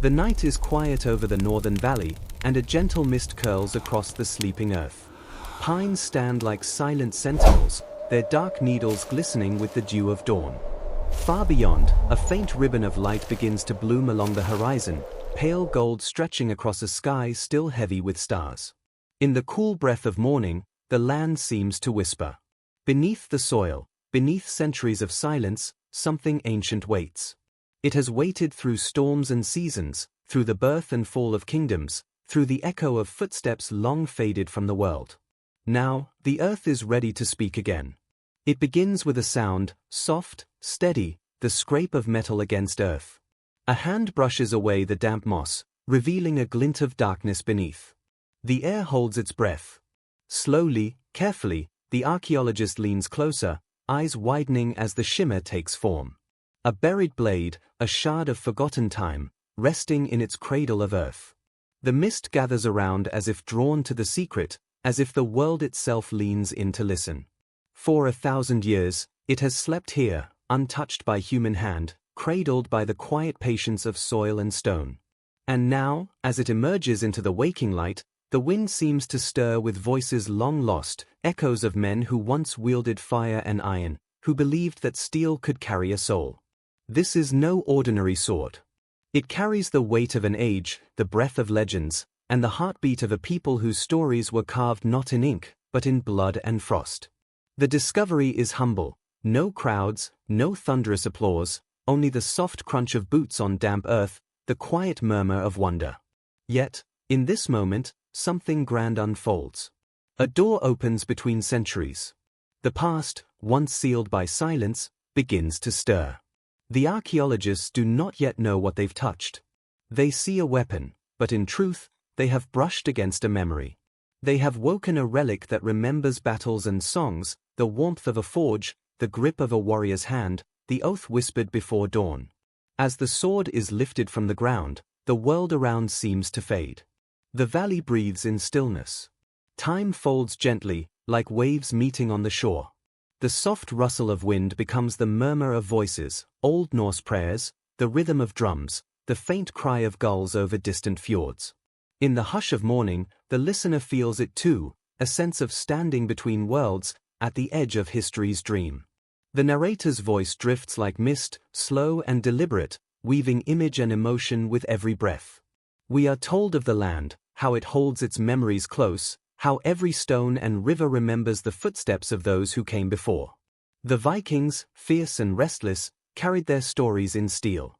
The night is quiet over the northern valley, and a gentle mist curls across the sleeping earth. Pines stand like silent sentinels, their dark needles glistening with the dew of dawn. Far beyond, a faint ribbon of light begins to bloom along the horizon, pale gold stretching across a sky still heavy with stars. In the cool breath of morning, the land seems to whisper. Beneath the soil, beneath centuries of silence, something ancient waits. It has waited through storms and seasons, through the birth and fall of kingdoms, through the echo of footsteps long faded from the world. Now, the earth is ready to speak again. It begins with a sound, soft, steady, the scrape of metal against earth. A hand brushes away the damp moss, revealing a glint of darkness beneath. The air holds its breath. Slowly, carefully, the archaeologist leans closer, eyes widening as the shimmer takes form. A buried blade, a shard of forgotten time, resting in its cradle of earth. The mist gathers around as if drawn to the secret, as if the world itself leans in to listen. For 1,000 years, it has slept here, untouched by human hand, cradled by the quiet patience of soil and stone. And now, as it emerges into the waking light, the wind seems to stir with voices long lost, echoes of men who once wielded fire and iron, who believed that steel could carry a soul. This is no ordinary sword. It carries the weight of an age, the breath of legends, and the heartbeat of a people whose stories were carved not in ink, but in blood and frost. The discovery is humble. No crowds, no thunderous applause, only the soft crunch of boots on damp earth, the quiet murmur of wonder. Yet, in this moment, something grand unfolds. A door opens between centuries. The past, once sealed by silence, begins to stir. The archaeologists do not yet know what they've touched. They see a weapon, but in truth, they have brushed against a memory. They have woken a relic that remembers battles and songs, the warmth of a forge, the grip of a warrior's hand, the oath whispered before dawn. As the sword is lifted from the ground, the world around seems to fade. The valley breathes in stillness. Time folds gently, like waves meeting on the shore. The soft rustle of wind becomes the murmur of voices, Old Norse prayers, the rhythm of drums, the faint cry of gulls over distant fjords. In the hush of morning, the listener feels it too, a sense of standing between worlds, at the edge of history's dream. The narrator's voice drifts like mist, slow and deliberate, weaving image and emotion with every breath. We are told of the land, how it holds its memories close, how every stone and river remembers the footsteps of those who came before. The Vikings, fierce and restless, carried their stories in steel.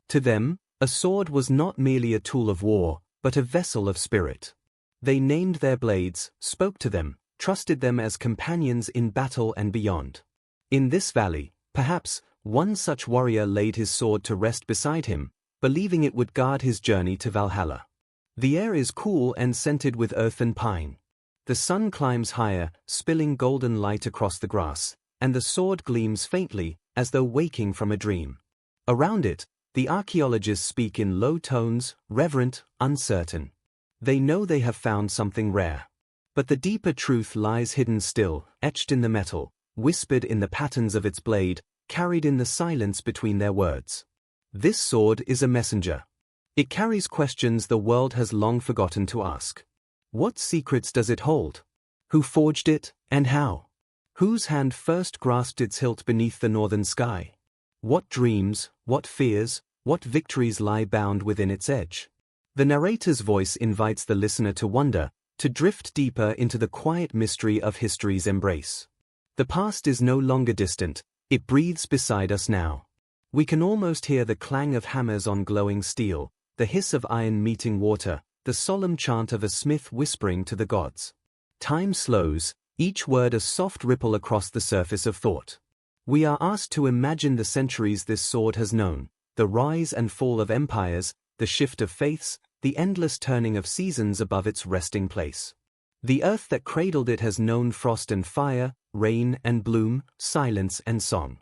To them, a sword was not merely a tool of war, but a vessel of spirit. They named their blades, spoke to them, trusted them as companions in battle and beyond. In this valley, perhaps, one such warrior laid his sword to rest beside him, believing it would guard his journey to Valhalla. The air is cool and scented with earth and pine. The sun climbs higher, spilling golden light across the grass, and the sword gleams faintly, as though waking from a dream. Around it, the archaeologists speak in low tones, reverent, uncertain. They know they have found something rare. But the deeper truth lies hidden still, etched in the metal, whispered in the patterns of its blade, carried in the silence between their words. This sword is a messenger. It carries questions the world has long forgotten to ask. What secrets does it hold? Who forged it, and how? Whose hand first grasped its hilt beneath the northern sky? What dreams, what fears, what victories lie bound within its edge? The narrator's voice invites the listener to wonder, to drift deeper into the quiet mystery of history's embrace. The past is no longer distant, it breathes beside us now. We can almost hear the clang of hammers on glowing steel, the hiss of iron meeting water, the solemn chant of a smith whispering to the gods. Time slows, each word a soft ripple across the surface of thought. We are asked to imagine the centuries this sword has known, the rise and fall of empires, the shift of faiths, the endless turning of seasons above its resting place. The earth that cradled it has known frost and fire, rain and bloom, silence and song.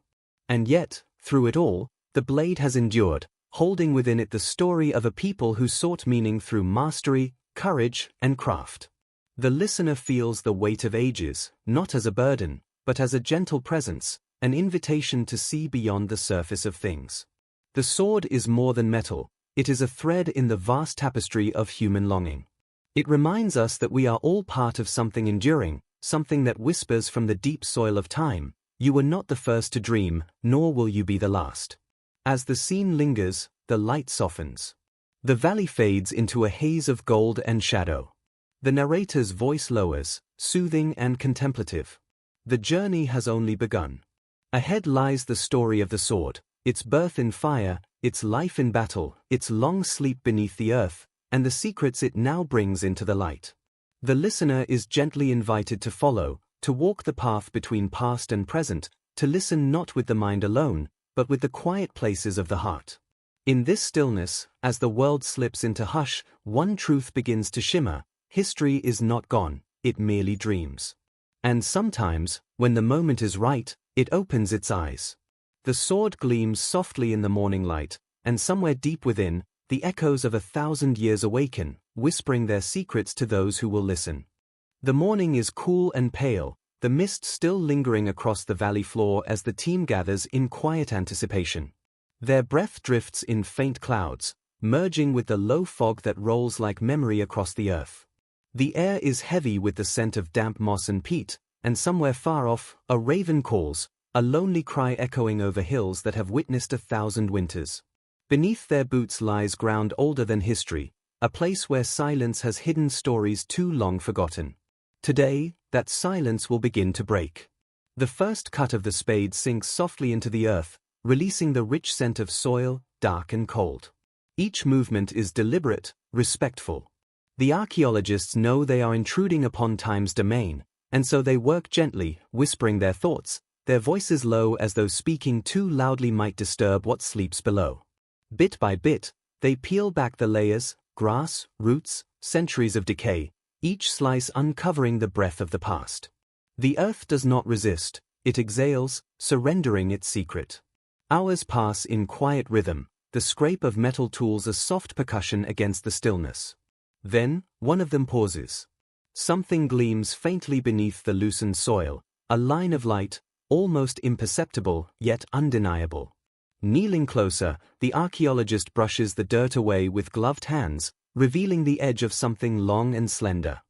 And yet, through it all, the blade has endured, holding within it the story of a people who sought meaning through mastery, courage, and craft. The listener feels the weight of ages, not as a burden, but as a gentle presence, an invitation to see beyond the surface of things. The sword is more than metal, It is a thread in the vast tapestry of human longing. It reminds us that we are all part of something enduring, something that whispers from the deep soil of time, "You were not the first to dream, nor will you be the last." As the scene lingers, the light softens. The valley fades into a haze of gold and shadow. The narrator's voice lowers, soothing and contemplative. The journey has only begun. Ahead lies the story of the sword, its birth in fire, its life in battle, its long sleep beneath the earth, and the secrets it now brings into the light. The listener is gently invited to follow, to walk the path between past and present, to listen not with the mind alone, but with the quiet places of the heart. In this stillness, as the world slips into hush, one truth begins to shimmer: history is not gone, it merely dreams. And sometimes, when the moment is right, it opens its eyes. The sword gleams softly in the morning light, and somewhere deep within, the echoes of 1,000 years awaken, whispering their secrets to those who will listen. The morning is cool and pale, the mist still lingering across the valley floor as the team gathers in quiet anticipation. Their breath drifts in faint clouds, merging with the low fog that rolls like memory across the earth. The air is heavy with the scent of damp moss and peat, and somewhere far off, a raven calls, a lonely cry echoing over hills that have witnessed 1,000 winters. Beneath their boots lies ground older than history, a place where silence has hidden stories too long forgotten. Today, that silence will begin to break. The first cut of the spade sinks softly into the earth, releasing the rich scent of soil, dark and cold. Each movement is deliberate, respectful. The archaeologists know they are intruding upon time's domain, and so they work gently, whispering their thoughts, their voices low as though speaking too loudly might disturb what sleeps below. Bit by bit, they peel back the layers: grass, roots, centuries of decay, each slice uncovering the breath of the past. The earth does not resist, it exhales, surrendering its secret. Hours pass in quiet rhythm, the scrape of metal tools a soft percussion against the stillness. Then, one of them pauses. Something gleams faintly beneath the loosened soil, a line of light, almost imperceptible, yet undeniable. Kneeling closer, the archaeologist brushes the dirt away with gloved hands, revealing the edge of something long and slender.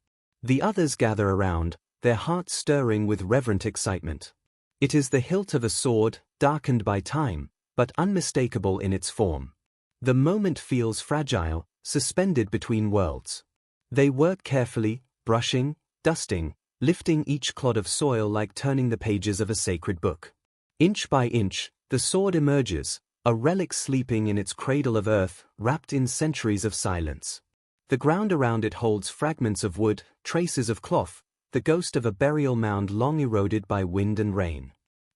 The others gather around, their hearts stirring with reverent excitement. It is the hilt of a sword, darkened by time, but unmistakable in its form. The moment feels fragile, suspended between worlds. They work carefully, brushing, dusting, lifting each clod of soil like turning the pages of a sacred book. Inch by inch, the sword emerges, a relic sleeping in its cradle of earth, wrapped in centuries of silence. The ground around it holds fragments of wood, traces of cloth, the ghost of a burial mound long eroded by wind and rain.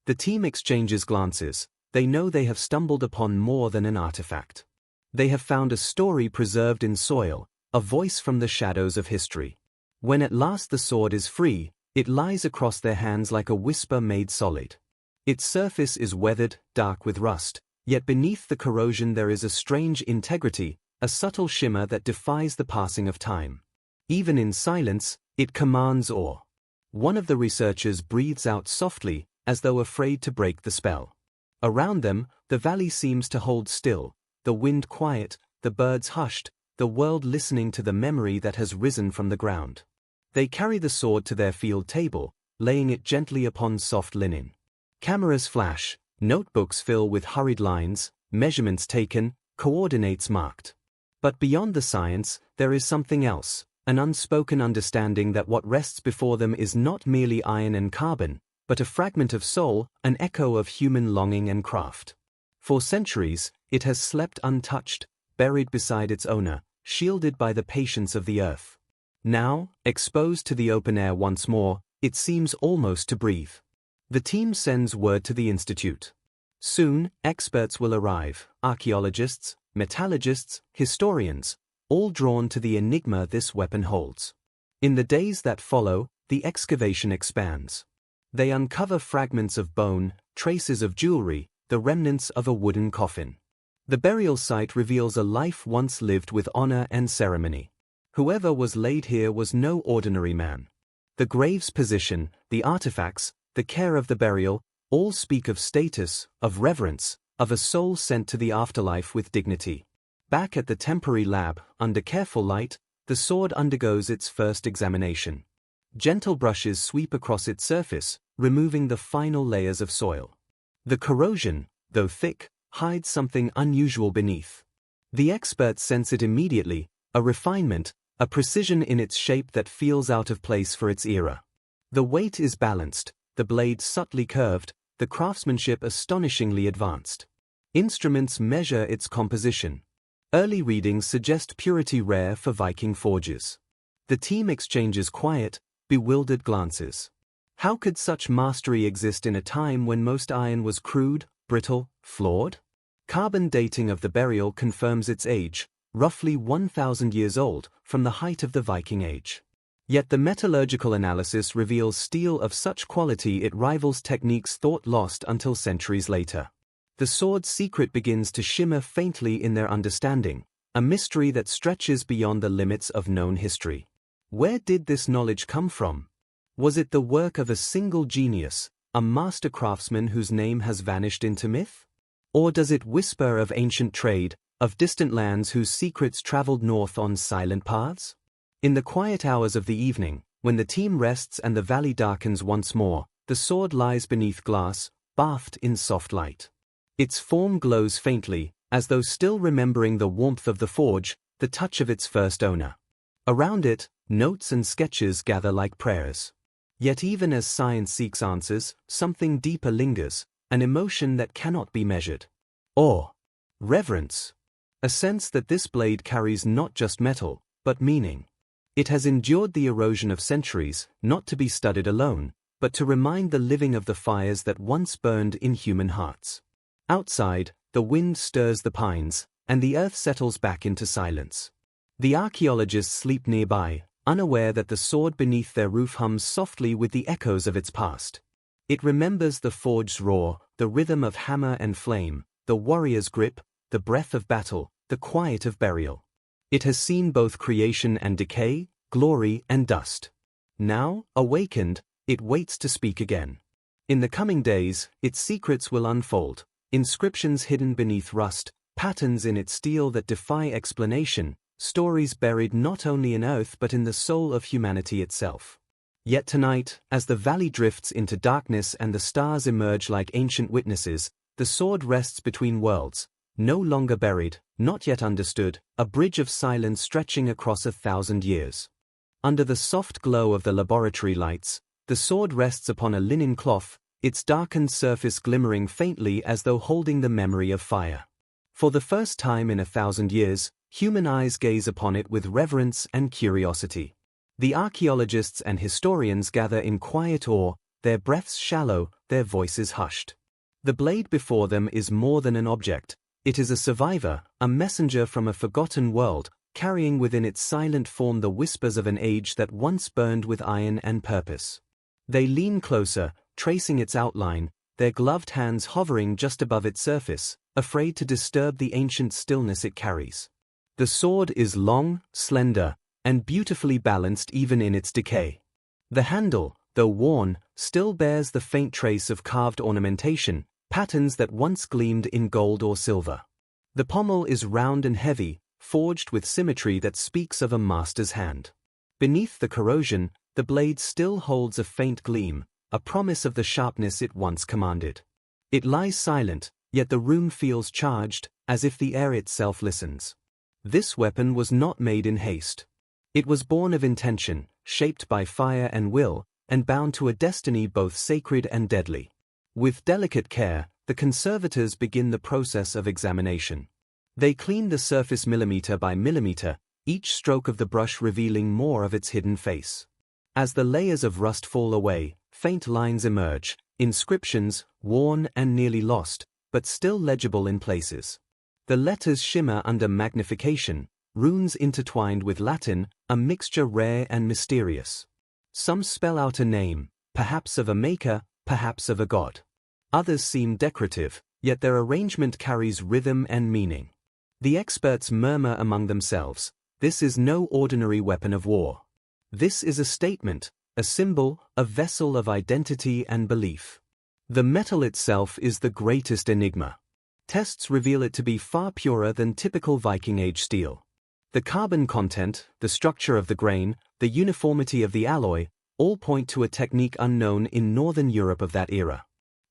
The team exchanges glances. They know they have stumbled upon more than an artifact. They have found a story preserved in soil, a voice from the shadows of history. When at last the sword is free, it lies across their hands like a whisper made solid. Its surface is weathered, dark with rust, yet beneath the corrosion there is a strange integrity, a subtle shimmer that defies the passing of time. Even in silence, it commands awe. One of the researchers breathes out softly, as though afraid to break the spell. Around them, the valley seems to hold still, the wind quiet, the birds hushed, the world listening to the memory that has risen from the ground. They carry the sword to their field table, laying it gently upon soft linen. Cameras flash, notebooks fill with hurried lines, measurements taken, coordinates marked. But beyond the science, there is something else, an unspoken understanding that what rests before them is not merely iron and carbon, but a fragment of soul, an echo of human longing and craft. For centuries, it has slept untouched, buried beside its owner, shielded by the patience of the earth. Now, exposed to the open air once more, it seems almost to breathe. The team sends word to the institute. Soon, experts will arrive, archaeologists, metallurgists, historians, all drawn to the enigma this weapon holds. In the days that follow, the excavation expands. They uncover fragments of bone, traces of jewelry, the remnants of a wooden coffin. The burial site reveals a life once lived with honor and ceremony. Whoever was laid here was no ordinary man. The grave's position, the artifacts, the care of the burial, all speak of status, of reverence, of a soul sent to the afterlife with dignity. Back at the temporary lab, under careful light, the sword undergoes its first examination. Gentle brushes sweep across its surface, removing the final layers of soil. The corrosion, though thick, hides something unusual beneath. The experts sense it immediately, a refinement, a precision in its shape that feels out of place for its era. The weight is balanced, the blade subtly curved, the craftsmanship astonishingly advanced. Instruments measure its composition. Early readings suggest purity rare for Viking forges. The team exchanges quiet, bewildered glances. How could such mastery exist in a time when most iron was crude, brittle, flawed? Carbon dating of the burial confirms its age, roughly 1,000 years old, from the height of the Viking Age. Yet the metallurgical analysis reveals steel of such quality it rivals techniques thought lost until centuries later. The sword's secret begins to shimmer faintly in their understanding, a mystery that stretches beyond the limits of known history. Where did this knowledge come from? Was it the work of a single genius, a master craftsman whose name has vanished into myth? Or does it whisper of ancient trade, of distant lands whose secrets traveled north on silent paths? In the quiet hours of the evening, when the team rests and the valley darkens once more, the sword lies beneath glass, bathed in soft light. Its form glows faintly, as though still remembering the warmth of the forge, the touch of its first owner. Around it, notes and sketches gather like prayers. Yet even as science seeks answers, something deeper lingers, an emotion that cannot be measured. Awe. Reverence. A sense that this blade carries not just metal, but meaning. It has endured the erosion of centuries, not to be studied alone, but to remind the living of the fires that once burned in human hearts. Outside, the wind stirs the pines, and the earth settles back into silence. The archaeologists sleep nearby, unaware that the sword beneath their roof hums softly with the echoes of its past. It remembers the forge's roar, the rhythm of hammer and flame, the warrior's grip, the breath of battle, the quiet of burial. It has seen both creation and decay, glory and dust. Now, awakened, it waits to speak again. In the coming days, its secrets will unfold, inscriptions hidden beneath rust, patterns in its steel that defy explanation, stories buried not only in earth but in the soul of humanity itself. Yet tonight, as the valley drifts into darkness and the stars emerge like ancient witnesses, the sword rests between worlds, no longer buried, not yet understood, a bridge of silence stretching across 1,000 years. Under the soft glow of the laboratory lights, the sword rests upon a linen cloth, its darkened surface glimmering faintly as though holding the memory of fire. For the first time in 1,000 years, human eyes gaze upon it with reverence and curiosity. The archaeologists and historians gather in quiet awe, their breaths shallow, their voices hushed. The blade before them is more than an object. It is a survivor, a messenger from a forgotten world, carrying within its silent form the whispers of an age that once burned with iron and purpose. They lean closer, tracing its outline, their gloved hands hovering just above its surface, afraid to disturb the ancient stillness it carries. The sword is long, slender, and beautifully balanced even in its decay. The handle, though worn, still bears the faint trace of carved ornamentation, patterns that once gleamed in gold or silver. The pommel is round and heavy, forged with symmetry that speaks of a master's hand. Beneath the corrosion, the blade still holds a faint gleam, a promise of the sharpness it once commanded. It lies silent, yet the room feels charged, as if the air itself listens. This weapon was not made in haste. It was born of intention, shaped by fire and will, and bound to a destiny both sacred and deadly. With delicate care, the conservators begin the process of examination. They clean the surface millimeter by millimeter, each stroke of the brush revealing more of its hidden face. As the layers of rust fall away, faint lines emerge, inscriptions, worn and nearly lost, but still legible in places. The letters shimmer under magnification, runes intertwined with Latin, a mixture rare and mysterious. Some spell out a name, perhaps of a maker, perhaps of a god. Others seem decorative, yet their arrangement carries rhythm and meaning. The experts murmur among themselves, this is no ordinary weapon of war. This is a statement, a symbol, a vessel of identity and belief. The metal itself is the greatest enigma. Tests reveal it to be far purer than typical Viking Age steel. The carbon content, the structure of the grain, the uniformity of the alloy, all point to a technique unknown in northern Europe of that era.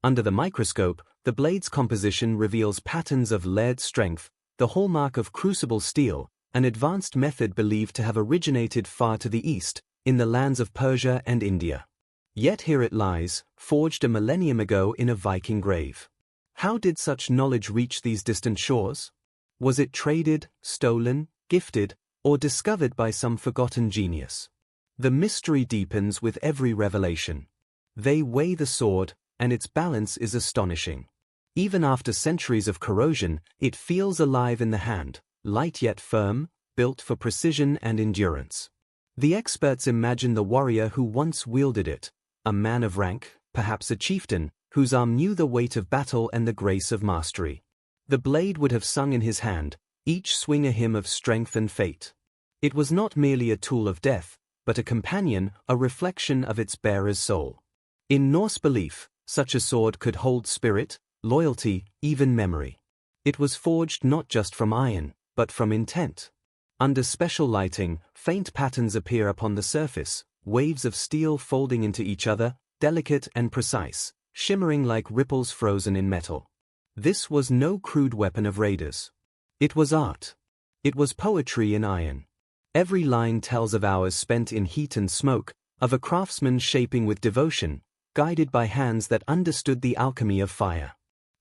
Under the microscope, the blade's composition reveals patterns of layered strength, the hallmark of crucible steel, an advanced method believed to have originated far to the east, in the lands of Persia and India. Yet here it lies, forged a millennium ago in a Viking grave. How did such knowledge reach these distant shores? Was it traded, stolen, gifted, or discovered by some forgotten genius? The mystery deepens with every revelation. They weigh the sword, and its balance is astonishing. Even after centuries of corrosion, it feels alive in the hand, light yet firm, built for precision and endurance. The experts imagine the warrior who once wielded it, a man of rank, perhaps a chieftain, whose arm knew the weight of battle and the grace of mastery. The blade would have sung in his hand, each swing a hymn of strength and fate. It was not merely a tool of death, but a companion, a reflection of its bearer's soul. In Norse belief, such a sword could hold spirit, loyalty, even memory. It was forged not just from iron, but from intent. Under special lighting, faint patterns appear upon the surface, waves of steel folding into each other, delicate and precise, shimmering like ripples frozen in metal. This was no crude weapon of raiders. It was art. It was poetry in iron. Every line tells of hours spent in heat and smoke, of a craftsman shaping with devotion, guided by hands that understood the alchemy of fire.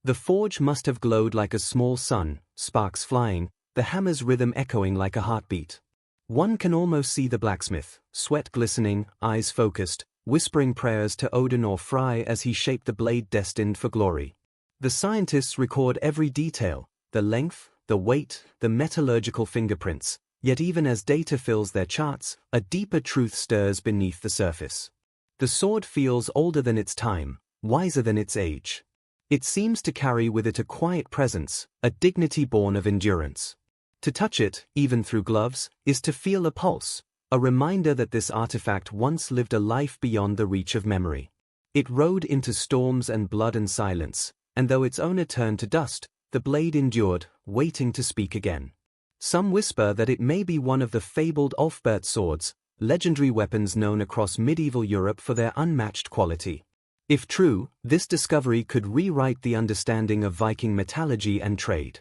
The forge must have glowed like a small sun, sparks flying, the hammer's rhythm echoing like a heartbeat. One can almost see the blacksmith, sweat glistening, eyes focused, whispering prayers to Odin or Frey as he shaped the blade destined for glory. The scientists record every detail, the length, the weight, the metallurgical fingerprints, yet even as data fills their charts, a deeper truth stirs beneath the surface. The sword feels older than its time, wiser than its age. It seems to carry with it a quiet presence, a dignity born of endurance. To touch it, even through gloves, is to feel a pulse, a reminder that this artifact once lived a life beyond the reach of memory. It rode into storms and blood and silence, and though its owner turned to dust, the blade endured, waiting to speak again. Some whisper that it may be one of the fabled ULFBERHT swords, legendary weapons known across medieval Europe for their unmatched quality. If true, this discovery could rewrite the understanding of Viking metallurgy and trade.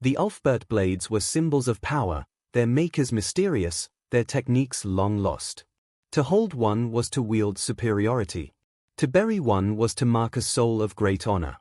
The ULFBERHT blades were symbols of power, their makers mysterious, their techniques long lost. To hold one was to wield superiority. To bury one was to mark a soul of great honor.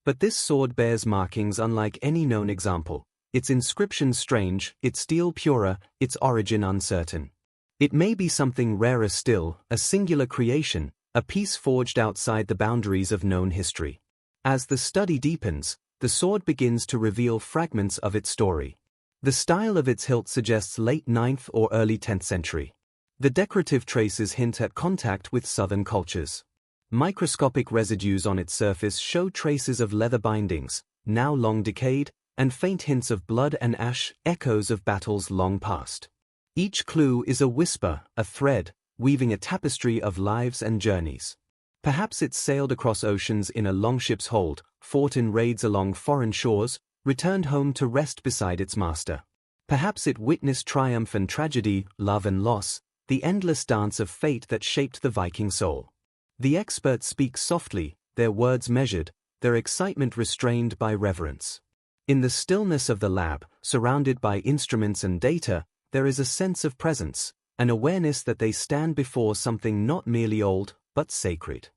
But this sword bears markings unlike any known example, its inscription strange, its steel purer, its origin uncertain. It may be something rarer still, a singular creation, a piece forged outside the boundaries of known history. As the study deepens, the sword begins to reveal fragments of its story. The style of its hilt suggests late 9th or early 10th century. The decorative traces hint at contact with southern cultures. Microscopic residues on its surface show traces of leather bindings, now long decayed, and faint hints of blood and ash, echoes of battles long past. Each clue is a whisper, a thread, weaving a tapestry of lives and journeys. Perhaps it sailed across oceans in a longship's hold, fought in raids along foreign shores, returned home to rest beside its master. Perhaps it witnessed triumph and tragedy, love and loss, the endless dance of fate that shaped the Viking soul. The experts speak softly, their words measured, their excitement restrained by reverence. In the stillness of the lab, surrounded by instruments and data, there is a sense of presence, an awareness that they stand before something not merely old, but sacred.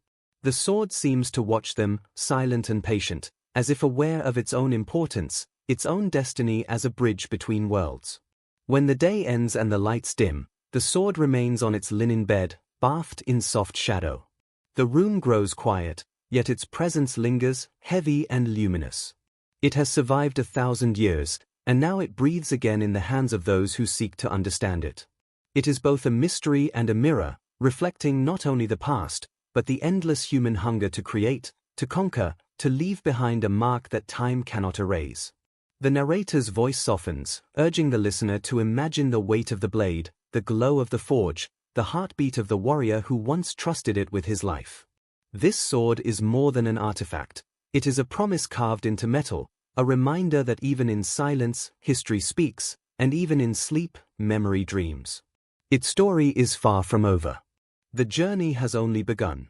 The sword seems to watch them, silent and patient, as if aware of its own importance, its own destiny as a bridge between worlds. When the day ends and the lights dim, the sword remains on its linen bed, bathed in soft shadow. The room grows quiet, yet its presence lingers, heavy and luminous. It has survived 1,000 years, and now it breathes again in the hands of those who seek to understand it. It is both a mystery and a mirror, reflecting not only the past, but the endless human hunger to create, to conquer, to leave behind a mark that time cannot erase. The narrator's voice softens, urging the listener to imagine the weight of the blade, the glow of the forge, the heartbeat of the warrior who once trusted it with his life. This sword is more than an artifact. It is a promise carved into metal, a reminder that even in silence, history speaks, and even in sleep, memory dreams. Its story is far from over. The journey has only begun.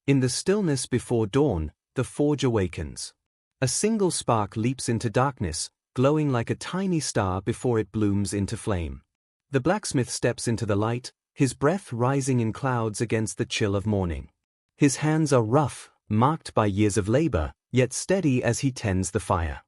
In the stillness before dawn, the forge awakens. A single spark leaps into darkness, glowing like a tiny star before it blooms into flame. The blacksmith steps into the light, his breath rising in clouds against the chill of morning. His hands are rough, marked by years of labor, yet steady as he tends the fire.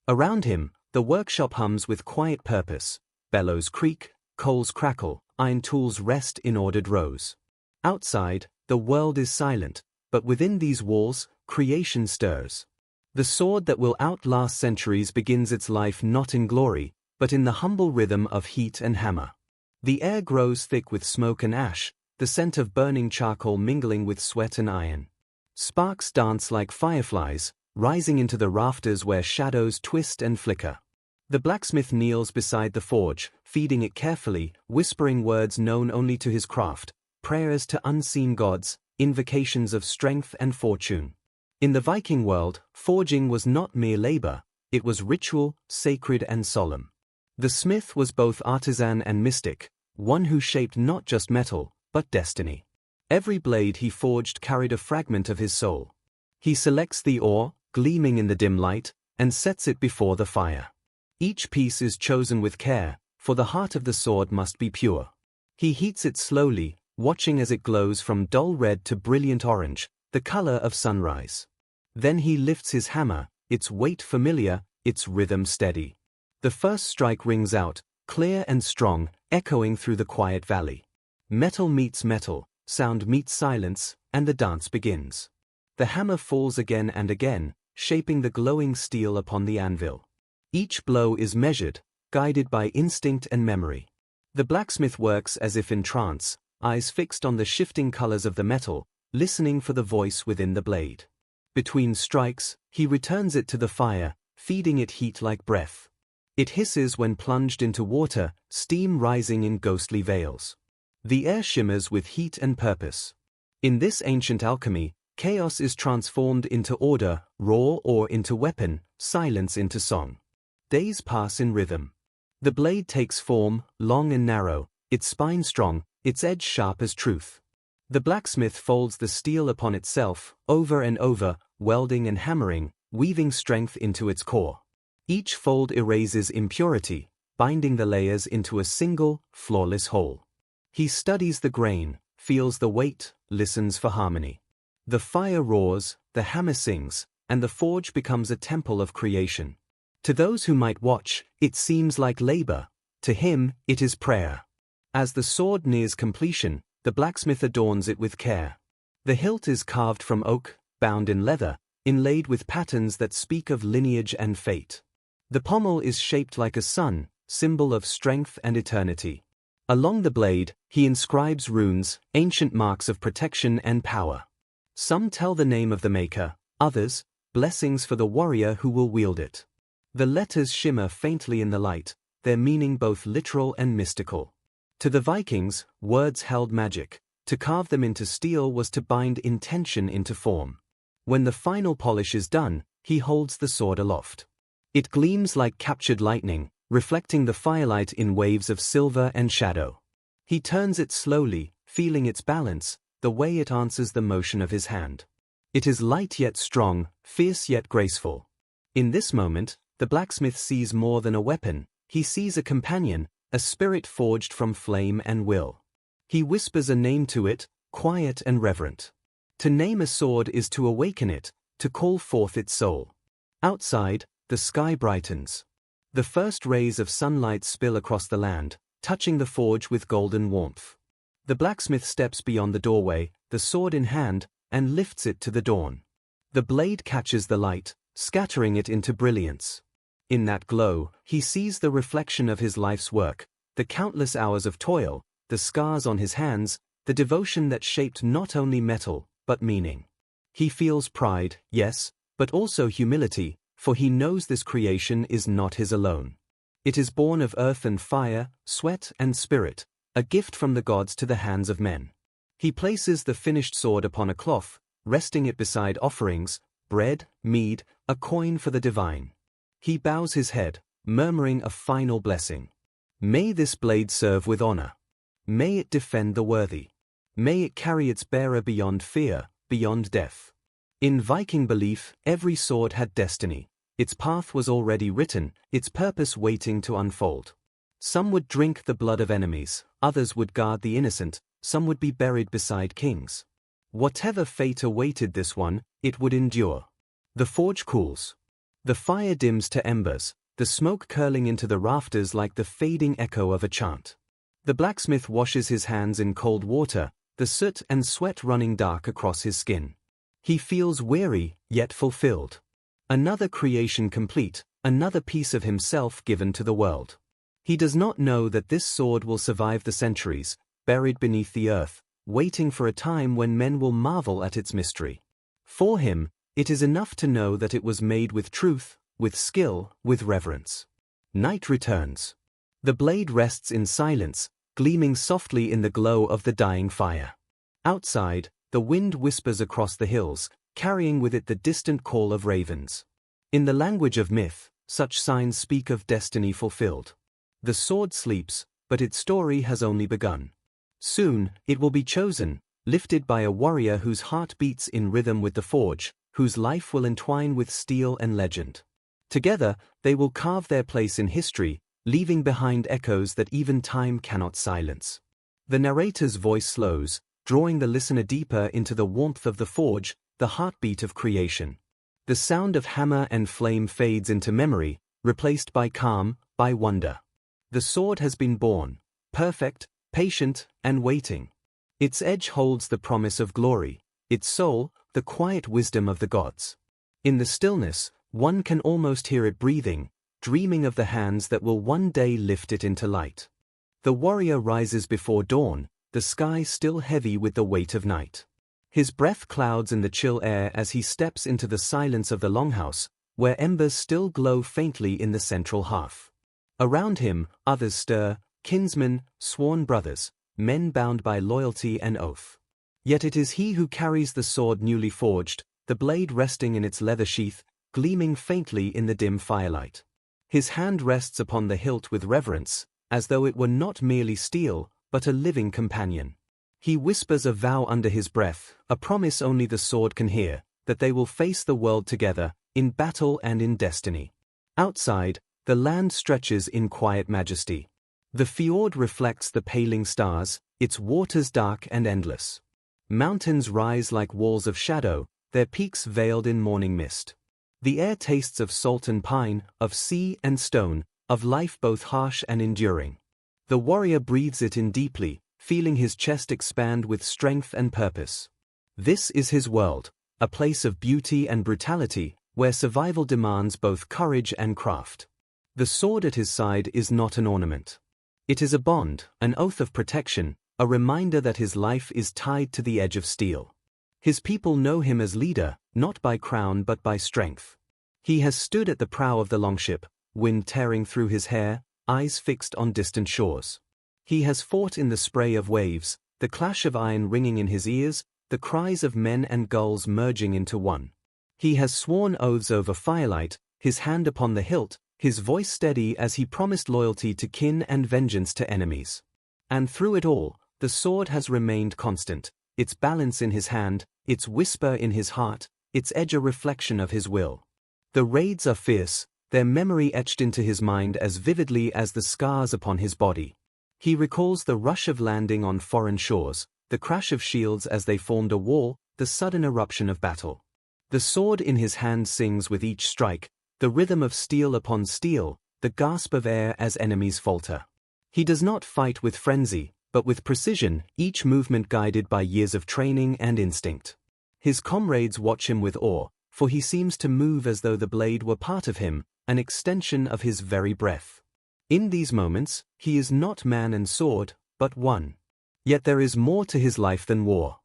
Around him, the workshop hums with quiet purpose. Bellows creak, coals crackle, iron tools rest in ordered rows. Outside, the world is silent, but within these walls, creation stirs. The sword that will outlast centuries begins its life not in glory, but in the humble rhythm of heat and hammer. The air grows thick with smoke and ash, the scent of burning charcoal mingling with sweat and iron. Sparks dance like fireflies, rising into the rafters where shadows twist and flicker. The blacksmith kneels beside the forge, feeding it carefully, whispering words known only to his craft, prayers to unseen gods, invocations of strength and fortune. In the Viking world, forging was not mere labor, it was ritual, sacred and solemn. The smith was both artisan and mystic, one who shaped not just metal, but destiny. Every blade he forged carried a fragment of his soul. He selects the ore, gleaming in the dim light, and sets it before the fire. Each piece is chosen with care, for the heart of the sword must be pure. He heats it slowly, watching as it glows from dull red to brilliant orange, the color of sunrise. Then he lifts his hammer, its weight familiar, its rhythm steady. The first strike rings out, clear and strong, echoing through the quiet valley. Metal meets metal, sound meets silence, and the dance begins. The hammer falls again and again, shaping the glowing steel upon the anvil. Each blow is measured, guided by instinct and memory. The blacksmith works as if in trance, eyes fixed on the shifting colors of the metal, listening for the voice within the blade. Between strikes, he returns it to the fire, feeding it heat like breath. It hisses when plunged into water, steam rising in ghostly veils. The air shimmers with heat and purpose. In this ancient alchemy, chaos is transformed into order, raw ore into weapon, silence into song. Days pass in rhythm. The blade takes form, long and narrow, its spine strong, its edge sharp as truth. The blacksmith folds the steel upon itself, over and over, welding and hammering, weaving strength into its core. Each fold erases impurity, binding the layers into a single, flawless whole. He studies the grain, feels the weight, listens for harmony. The fire roars, the hammer sings, and the forge becomes a temple of creation. To those who might watch, it seems like labor. To him, it is prayer. As the sword nears completion, the blacksmith adorns it with care. The hilt is carved from oak, bound in leather, inlaid with patterns that speak of lineage and fate. The pommel is shaped like a sun, symbol of strength and eternity. Along the blade, he inscribes runes, ancient marks of protection and power. Some tell the name of the maker, others, blessings for the warrior who will wield it. The letters shimmer faintly in the light, their meaning both literal and mystical. To the Vikings, words held magic. To carve them into steel was to bind intention into form. When the final polish is done, he holds the sword aloft. It gleams like captured lightning, reflecting the firelight in waves of silver and shadow. He turns it slowly, feeling its balance, the way it answers the motion of his hand. It is light yet strong, fierce yet graceful. In this moment, the blacksmith sees more than a weapon, he sees a companion, a spirit forged from flame and will. He whispers a name to it, quiet and reverent. To name a sword is to awaken it, to call forth its soul. Outside, the sky brightens. The first rays of sunlight spill across the land, touching the forge with golden warmth. The blacksmith steps beyond the doorway, the sword in hand, and lifts it to the dawn. The blade catches the light, scattering it into brilliance. In that glow, he sees the reflection of his life's work, the countless hours of toil, the scars on his hands, the devotion that shaped not only metal, but meaning. He feels pride, yes, but also humility, for he knows this creation is not his alone. It is born of earth and fire, sweat and spirit, a gift from the gods to the hands of men. He places the finished sword upon a cloth, resting it beside offerings, bread, mead, a coin for the divine. He bows his head, murmuring a final blessing. May this blade serve with honor. May it defend the worthy. May it carry its bearer beyond fear, beyond death. In Viking belief, every sword had destiny. Its path was already written, its purpose waiting to unfold. Some would drink the blood of enemies, others would guard the innocent, some would be buried beside kings. Whatever fate awaited this one, it would endure. The forge cools. The fire dims to embers, the smoke curling into the rafters like the fading echo of a chant. The blacksmith washes his hands in cold water, the soot and sweat running dark across his skin. He feels weary, yet fulfilled. Another creation complete, another piece of himself given to the world. He does not know that this sword will survive the centuries, buried beneath the earth, waiting for a time when men will marvel at its mystery. For him, it is enough to know that it was made with truth, with skill, with reverence. Night returns. The blade rests in silence, gleaming softly in the glow of the dying fire. Outside, the wind whispers across the hills, carrying with it the distant call of ravens. In the language of myth, such signs speak of destiny fulfilled. The sword sleeps, but its story has only begun. Soon, it will be chosen, lifted by a warrior whose heart beats in rhythm with the forge, whose life will entwine with steel and legend. Together, they will carve their place in history, leaving behind echoes that even time cannot silence. The narrator's voice slows, drawing the listener deeper into the warmth of the forge, the heartbeat of creation. The sound of hammer and flame fades into memory, replaced by calm, by wonder. The sword has been born, perfect, patient, and waiting. Its edge holds the promise of glory, its soul, the quiet wisdom of the gods. In the stillness, one can almost hear it breathing, dreaming of the hands that will one day lift it into light. The warrior rises before dawn, the sky still heavy with the weight of night. His breath clouds in the chill air as he steps into the silence of the longhouse, where embers still glow faintly in the central hearth. Around him, others stir, kinsmen, sworn brothers, men bound by loyalty and oath. Yet it is he who carries the sword newly forged, the blade resting in its leather sheath, gleaming faintly in the dim firelight. His hand rests upon the hilt with reverence, as though it were not merely steel, but a living companion. He whispers a vow under his breath, a promise only the sword can hear, that they will face the world together, in battle and in destiny. Outside, the land stretches in quiet majesty. The fjord reflects the paling stars, its waters dark and endless. Mountains rise like walls of shadow, their peaks veiled in morning mist. The air tastes of salt and pine, of sea and stone, of life both harsh and enduring. The warrior breathes it in deeply, feeling his chest expand with strength and purpose. This is his world, a place of beauty and brutality, where survival demands both courage and craft. The sword at his side is not an ornament. It is a bond, an oath of protection, a reminder that his life is tied to the edge of steel. His people know him as leader, not by crown but by strength. He has stood at the prow of the longship, wind tearing through his hair, eyes fixed on distant shores. He has fought in the spray of waves, the clash of iron ringing in his ears, the cries of men and gulls merging into one. He has sworn oaths over firelight, his hand upon the hilt, his voice steady as he promised loyalty to kin and vengeance to enemies. And through it all, the sword has remained constant, its balance in his hand, its whisper in his heart, its edge a reflection of his will. The raids are fierce, their memory etched into his mind as vividly as the scars upon his body. He recalls the rush of landing on foreign shores, the crash of shields as they formed a wall, the sudden eruption of battle. The sword in his hand sings with each strike, the rhythm of steel upon steel, the gasp of air as enemies falter. He does not fight with frenzy, but with precision, each movement guided by years of training and instinct. His comrades watch him with awe, for he seems to move as though the blade were part of him, an extension of his very breath. In these moments, he is not man and sword, but one. Yet there is more to his life than war.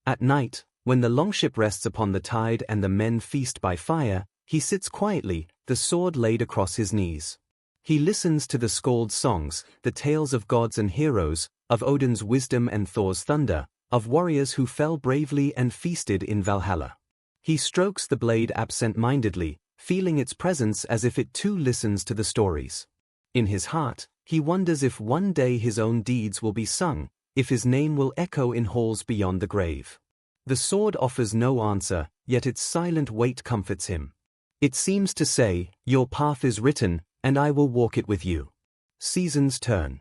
At night, when the longship rests upon the tide and the men feast by fire, he sits quietly, the sword laid across his knees. He listens to the skald's songs, the tales of gods and heroes, of Odin's wisdom and Thor's thunder, of warriors who fell bravely and feasted in Valhalla. He strokes the blade absent-mindedly, feeling its presence as if it too listens to the stories. In his heart, he wonders if one day his own deeds will be sung, if his name will echo in halls beyond the grave. The sword offers no answer, yet its silent weight comforts him. It seems to say, "Your path is written, and I will walk it with you." Seasons turn.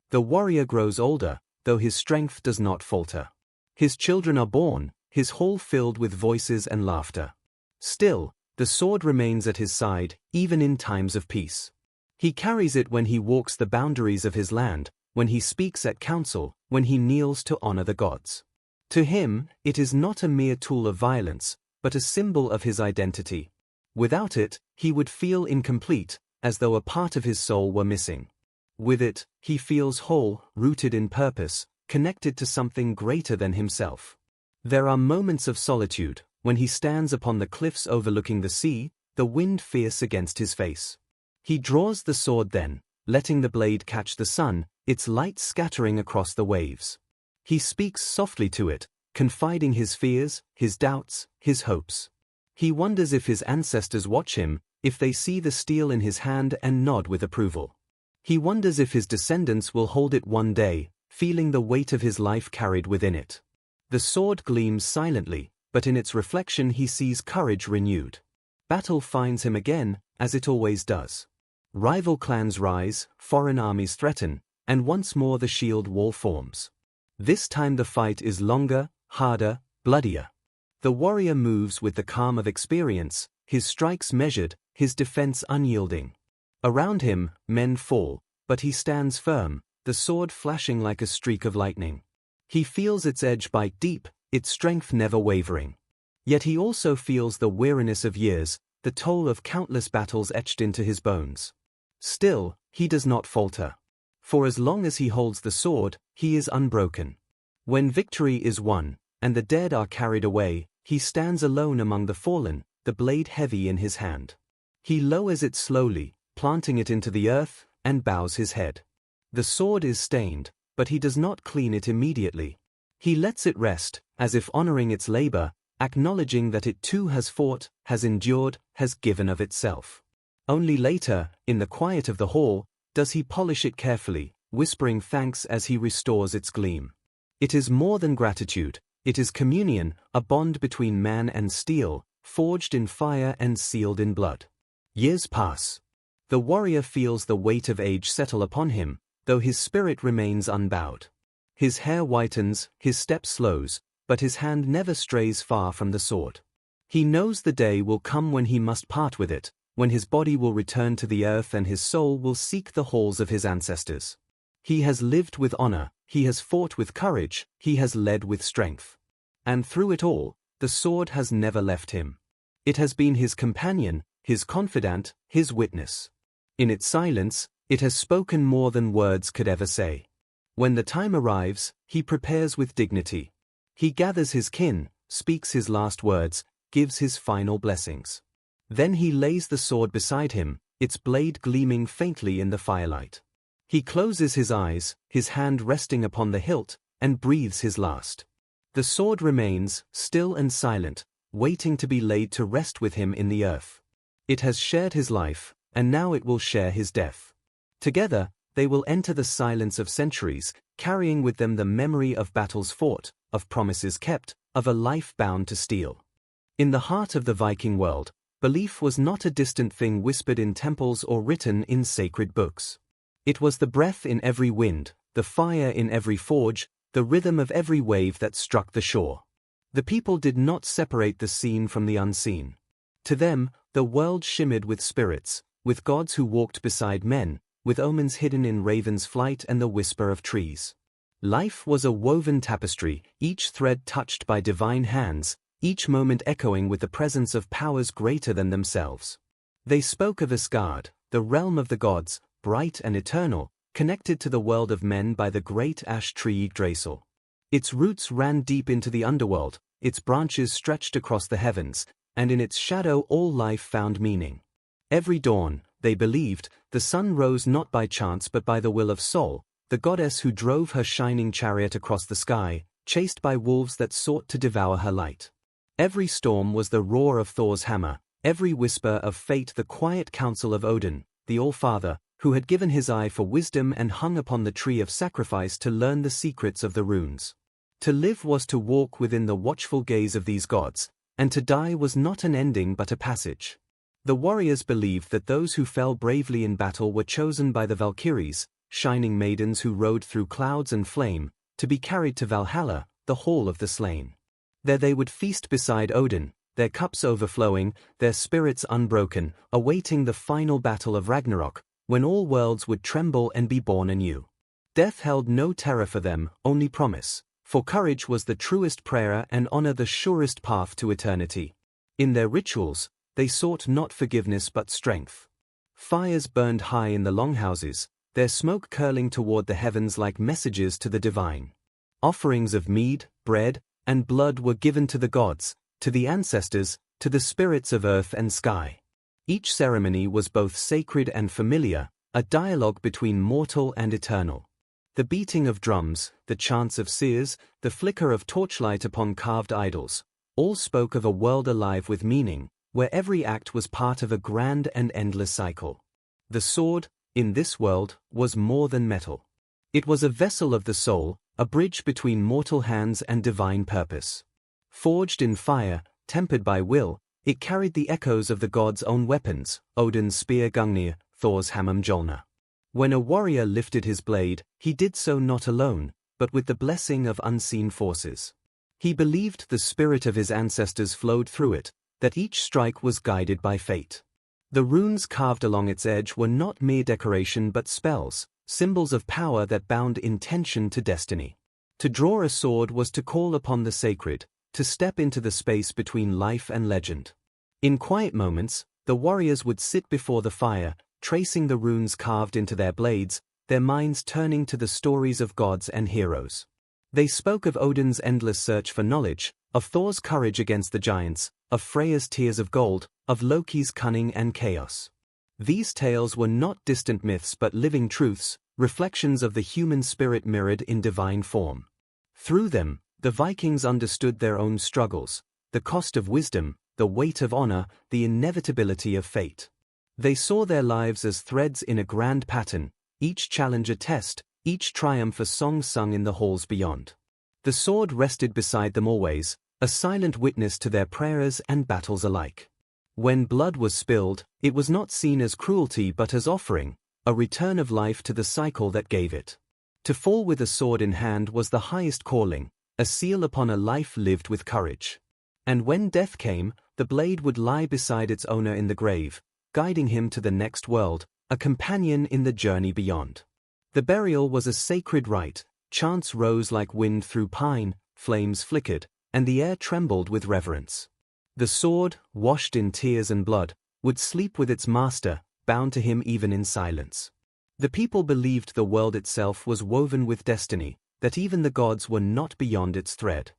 The warrior grows older, though his strength does not falter. His children are born, his hall filled with voices and laughter. Still, the sword remains at his side, even in times of peace. He carries it when he walks the boundaries of his land, when he speaks at council, when he kneels to honor the gods. To him, it is not a mere tool of violence, but a symbol of his identity. Without it, he would feel incomplete, as though a part of his soul were missing. With it, he feels whole, rooted in purpose, connected to something greater than himself. There are moments of solitude, when he stands upon the cliffs overlooking the sea, the wind fierce against his face. He draws the sword then, letting the blade catch the sun, its light scattering across the waves. He speaks softly to it, confiding his fears, his doubts, his hopes. He wonders if his ancestors watch him, if they see the steel in his hand and nod with approval. He wonders if his descendants will hold it one day, feeling the weight of his life carried within it. The sword gleams silently, but in its reflection he sees courage renewed. Battle finds him again, as it always does. Rival clans rise, foreign armies threaten, and once more the shield wall forms. This time the fight is longer, harder, bloodier. The warrior moves with the calm of experience, his strikes measured, his defense unyielding. Around him, men fall, but he stands firm, the sword flashing like a streak of lightning. He feels its edge bite deep, its strength never wavering. Yet he also feels the weariness of years, the toll of countless battles etched into his bones. Still, he does not falter. For as long as he holds the sword, he is unbroken. When victory is won, and the dead are carried away, he stands alone among the fallen, the blade heavy in his hand. He lowers it slowly, planting it into the earth, and bows his head. The sword is stained, but he does not clean it immediately. He lets it rest, as if honoring its labor, acknowledging that it too has fought, has endured, has given of itself. Only later, in the quiet of the hall, does he polish it carefully, whispering thanks as he restores its gleam. It is more than gratitude, it is communion, a bond between man and steel, forged in fire and sealed in blood. Years pass. The warrior feels the weight of age settle upon him, though his spirit remains unbowed. His hair whitens, his step slows, but his hand never strays far from the sword. He knows the day will come when he must part with it, when his body will return to the earth and his soul will seek the halls of his ancestors. He has lived with honor, he has fought with courage, he has led with strength. And through it all, the sword has never left him. It has been his companion, his confidant, his witness. In its silence, it has spoken more than words could ever say. When the time arrives, he prepares with dignity. He gathers his kin, speaks his last words, gives his final blessings. Then he lays the sword beside him, its blade gleaming faintly in the firelight. He closes his eyes, his hand resting upon the hilt, and breathes his last. The sword remains, still and silent, waiting to be laid to rest with him in the earth. It has shared his life, and now it will share his death. Together, they will enter the silence of centuries, carrying with them the memory of battles fought, of promises kept, of a life bound to steel. In the heart of the Viking world, belief was not a distant thing whispered in temples or written in sacred books. It was the breath in every wind, the fire in every forge, the rhythm of every wave that struck the shore. The people did not separate the seen from the unseen. To them, the world shimmered with spirits, with gods who walked beside men, with omens hidden in ravens' flight and the whisper of trees. Life was a woven tapestry, each thread touched by divine hands, each moment echoing with the presence of powers greater than themselves. They spoke of Asgard, the realm of the gods, bright and eternal, connected to the world of men by the great ash tree Yggdrasil. Its roots ran deep into the underworld, its branches stretched across the heavens, and in its shadow all life found meaning. Every dawn, they believed, the sun rose not by chance but by the will of Sol, the goddess who drove her shining chariot across the sky, chased by wolves that sought to devour her light. Every storm was the roar of Thor's hammer, Every whisper of fate, the quiet counsel of Odin, the All-Father, who had given his eye for wisdom and hung upon the tree of sacrifice to learn the secrets of the runes. To live was to walk within the watchful gaze of these gods, and to die was not an ending but a passage. The warriors believed that those who fell bravely in battle were chosen by the Valkyries, shining maidens who rode through clouds and flame, to be carried to Valhalla, the hall of the slain. There they would feast beside Odin, their cups overflowing, their spirits unbroken, awaiting the final battle of Ragnarok, when all worlds would tremble and be born anew. Death held no terror for them, only promise, for courage was the truest prayer and honor the surest path to eternity. In their rituals, they sought not forgiveness but strength. Fires burned high in the longhouses, their smoke curling toward the heavens like messages to the divine. Offerings of mead, bread, and blood were given to the gods, to the ancestors, to the spirits of earth and sky. Each ceremony was both sacred and familiar, a dialogue between mortal and eternal. The beating of drums, the chants of seers, the flicker of torchlight upon carved idols, all spoke of a world alive with meaning, where every act was part of a grand and endless cycle. The sword, in this world, was more than metal. It was a vessel of the soul, a bridge between mortal hands and divine purpose. Forged in fire, tempered by will, it carried the echoes of the gods' own weapons, Odin's spear Gungnir, Thor's hammer Mjolnir. When a warrior lifted his blade, he did so not alone, but with the blessing of unseen forces. He believed the spirit of his ancestors flowed through it, that each strike was guided by fate. The runes carved along its edge were not mere decoration but spells, symbols of power that bound intention to destiny. To draw a sword was to call upon the sacred, to step into the space between life and legend. In quiet moments, the warriors would sit before the fire, tracing the runes carved into their blades, their minds turning to the stories of gods and heroes. They spoke of Odin's endless search for knowledge, of Thor's courage against the giants, of Freya's tears of gold, of Loki's cunning and chaos. These tales were not distant myths but living truths, reflections of the human spirit mirrored in divine form. Through them, the Vikings understood their own struggles, the cost of wisdom, the weight of honor, the inevitability of fate. They saw their lives as threads in a grand pattern, each challenge a test, each triumph a song sung in the halls beyond. The sword rested beside them always, a silent witness to their prayers and battles alike. When blood was spilled, it was not seen as cruelty but as offering, a return of life to the cycle that gave it. To fall with a sword in hand was the highest calling, a seal upon a life lived with courage. And when death came, the blade would lie beside its owner in the grave, guiding him to the next world, a companion in the journey beyond. The burial was a sacred rite, chants rose like wind through pine, flames flickered, and the air trembled with reverence. The sword, washed in tears and blood, would sleep with its master, bound to him even in silence. The people believed the world itself was woven with destiny, that even the gods were not beyond its thread.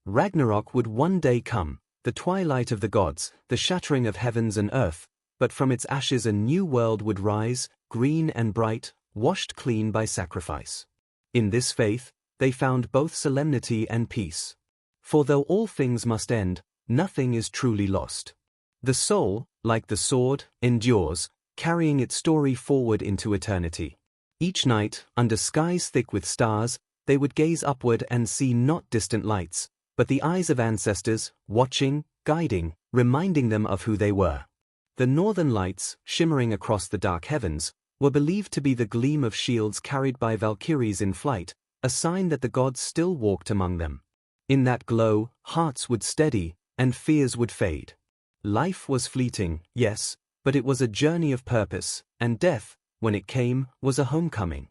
Ragnarok would one day come, the twilight of the gods, the shattering of heavens and earth, but from its ashes a new world would rise, green and bright, washed clean by sacrifice. In this faith, they found both solemnity and peace. For though all things must end, nothing is truly lost. The soul, like the sword, endures, carrying its story forward into eternity. Each night, under skies thick with stars, they would gaze upward and see not distant lights, but the eyes of ancestors, watching, guiding, reminding them of who they were. The northern lights, shimmering across the dark heavens, were believed to be the gleam of shields carried by Valkyries in flight, a sign that the gods still walked among them. In that glow, hearts would steady, and fears would fade. Life was fleeting, yes, but it was a journey of purpose, and death, when it came, was a homecoming.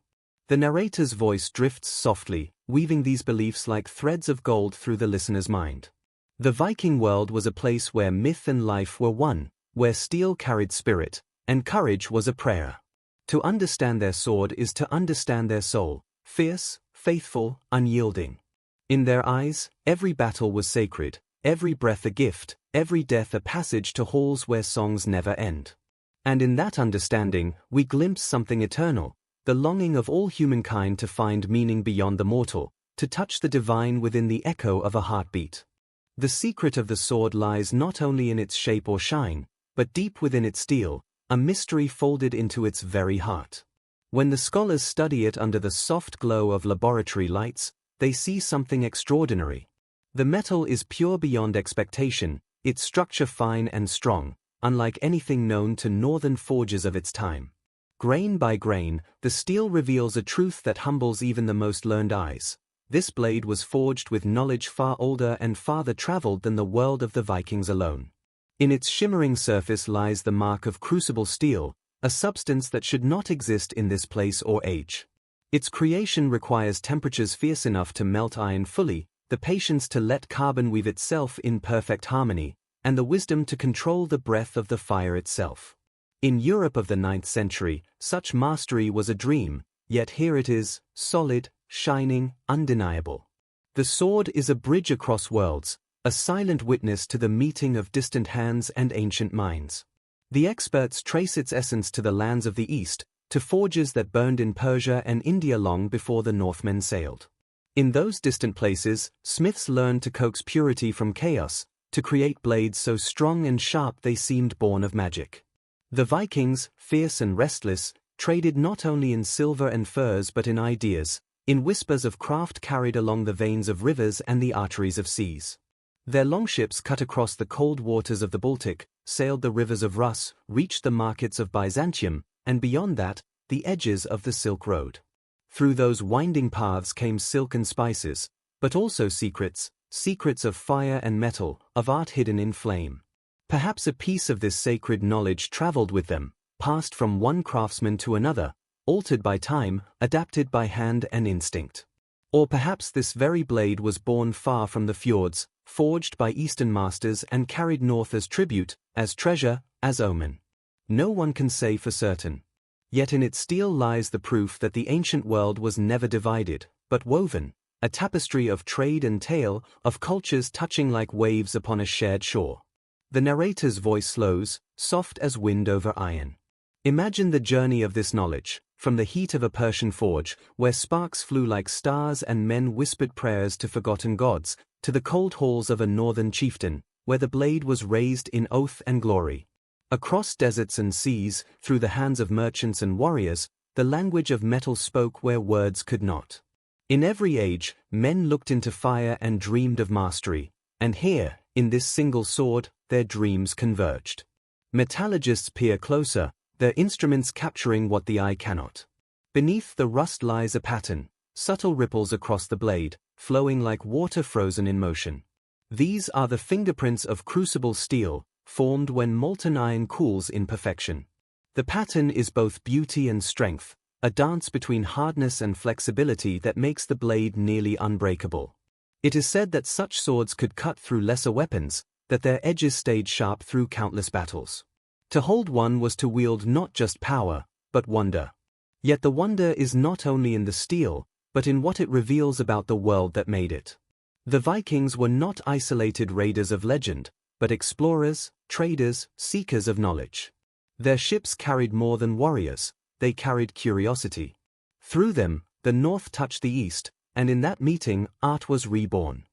The narrator's voice drifts softly, weaving these beliefs like threads of gold through the listener's mind. The Viking world was a place where myth and life were one, where steel carried spirit, and courage was a prayer. To understand their sword is to understand their soul, fierce, faithful, unyielding. In their eyes, every battle was sacred, every breath a gift, every death a passage to halls where songs never end. And in that understanding, we glimpse something eternal, the longing of all humankind to find meaning beyond the mortal, to touch the divine within the echo of a heartbeat. The secret of the sword lies not only in its shape or shine, But deep within its steel, a mystery folded into its very heart. When the scholars study it under the soft glow of laboratory lights, they see something extraordinary. The metal is pure beyond expectation, its structure fine and strong, unlike anything known to northern forges of its time. Grain by grain, the steel reveals a truth that humbles even the most learned eyes. This blade was forged with knowledge far older and farther traveled than the world of the Vikings alone. In its shimmering surface lies the mark of crucible steel, a substance that should not exist in this place or age. Its creation requires temperatures fierce enough to melt iron fully, the patience to let carbon weave itself in perfect harmony, and the wisdom to control the breath of the fire itself. In Europe of the 9th century, such mastery was a dream, yet here it is, solid, shining, undeniable. The sword is a bridge across worlds, a silent witness to the meeting of distant hands and ancient minds. The experts trace its essence to the lands of the East, to forges that burned in Persia and India long before the Northmen sailed. In those distant places, smiths learned to coax purity from chaos, to create blades so strong and sharp they seemed born of magic. The Vikings, fierce and restless, traded not only in silver and furs but in ideas, in whispers of craft carried along the veins of rivers and the arteries of seas. Their longships cut across the cold waters of the Baltic, sailed the rivers of Rus, reached the markets of Byzantium, and beyond that, the edges of the Silk Road. Through those winding paths came silk and spices, but also secrets, secrets of fire and metal, of art hidden in flame. Perhaps a piece of this sacred knowledge traveled with them, passed from one craftsman to another, altered by time, adapted by hand and instinct. Or perhaps this very blade was born far from the fjords, forged by Eastern masters and carried north as tribute, as treasure, as omen. No one can say for certain. Yet in its steel lies the proof that the ancient world was never divided, but woven, a tapestry of trade and tale, of cultures touching like waves upon a shared shore. The narrator's voice slows, soft as wind over iron. Imagine the journey of this knowledge, from the heat of a Persian forge, where sparks flew like stars and men whispered prayers to forgotten gods, to the cold halls of a northern chieftain, where the blade was raised in oath and glory. Across deserts and seas, through the hands of merchants and warriors, the language of metal spoke where words could not. In every age, men looked into fire and dreamed of mastery, and here, in this single sword, their dreams converged. Metallurgists peer closer, their instruments capturing what the eye cannot. Beneath the rust lies a pattern, subtle ripples across the blade, flowing like water frozen in motion. These are the fingerprints of crucible steel, formed when molten iron cools in perfection. The pattern is both beauty and strength, a dance between hardness and flexibility that makes the blade nearly unbreakable. It is said that such swords could cut through lesser weapons, that their edges stayed sharp through countless battles. To hold one was to wield not just power, but wonder. Yet the wonder is not only in the steel, but in what it reveals about the world that made it. The Vikings were not isolated raiders of legend, but explorers, traders, seekers of knowledge. Their ships carried more than warriors, they carried curiosity. Through them, the North touched the East, and in that meeting, art was reborn.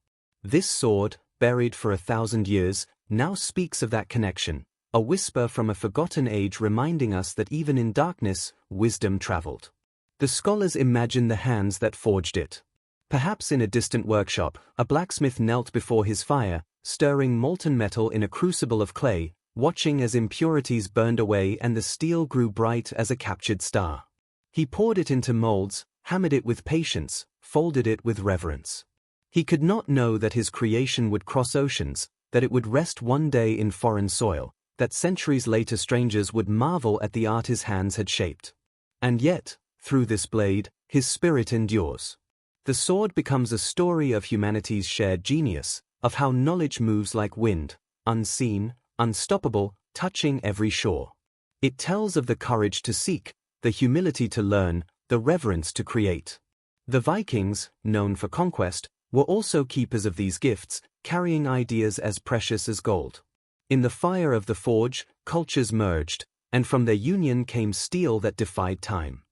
This sword, buried for 1,000 years, now speaks of that connection, a whisper from a forgotten age reminding us that even in darkness, wisdom traveled. The scholars imagine the hands that forged it. Perhaps in a distant workshop, a blacksmith knelt before his fire, stirring molten metal in a crucible of clay, watching as impurities burned away and the steel grew bright as a captured star. He poured it into molds, hammered it with patience, folded it with reverence. He could not know that his creation would cross oceans, that it would rest one day in foreign soil, that centuries later strangers would marvel at the art his hands had shaped. And yet, through this blade, his spirit endures. The sword becomes a story of humanity's shared genius, of how knowledge moves like wind, unseen, unstoppable, touching every shore. It tells of the courage to seek, the humility to learn, the reverence to create. The Vikings, known for conquest, were also keepers of these gifts, carrying ideas as precious as gold. In the fire of the forge, cultures merged, and from their union came steel that defied time.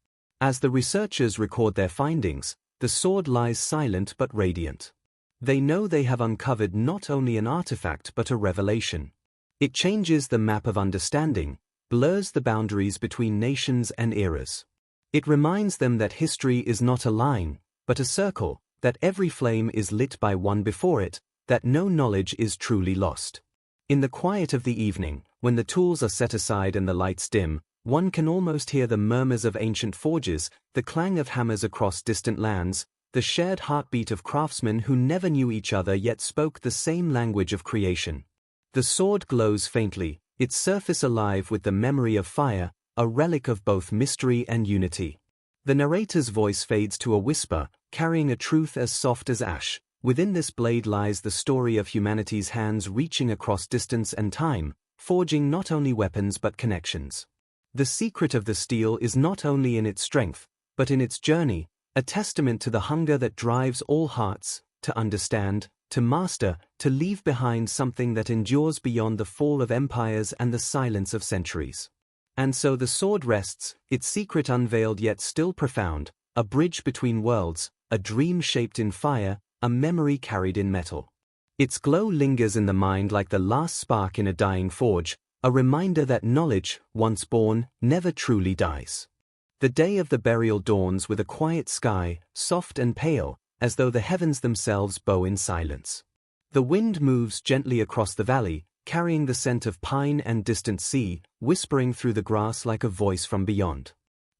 As the researchers record their findings, the sword lies silent but radiant. They know they have uncovered not only an artifact but a revelation. It changes the map of understanding, blurs the boundaries between nations and eras. It reminds them that history is not a line, but a circle, that every flame is lit by one before it, that no knowledge is truly lost. In the quiet of the evening, when the tools are set aside and the lights dim, one can almost hear the murmurs of ancient forges, the clang of hammers across distant lands, the shared heartbeat of craftsmen who never knew each other yet spoke the same language of creation. The sword glows faintly, its surface alive with the memory of fire, a relic of both mystery and unity. The narrator's voice fades to a whisper, carrying a truth as soft as ash. Within this blade lies the story of humanity's hands reaching across distance and time, forging not only weapons but connections. The secret of the steel is not only in its strength, but in its journey, a testament to the hunger that drives all hearts, to understand, to master, to leave behind something that endures beyond the fall of empires and the silence of centuries. And so the sword rests, its secret unveiled yet still profound, a bridge between worlds, a dream shaped in fire, a memory carried in metal. Its glow lingers in the mind like the last spark in a dying forge, a reminder that knowledge, once born, never truly dies. The day of the burial dawns with a quiet sky, soft and pale, as though the heavens themselves bow in silence. The wind moves gently across the valley, carrying the scent of pine and distant sea, whispering through the grass like a voice from beyond.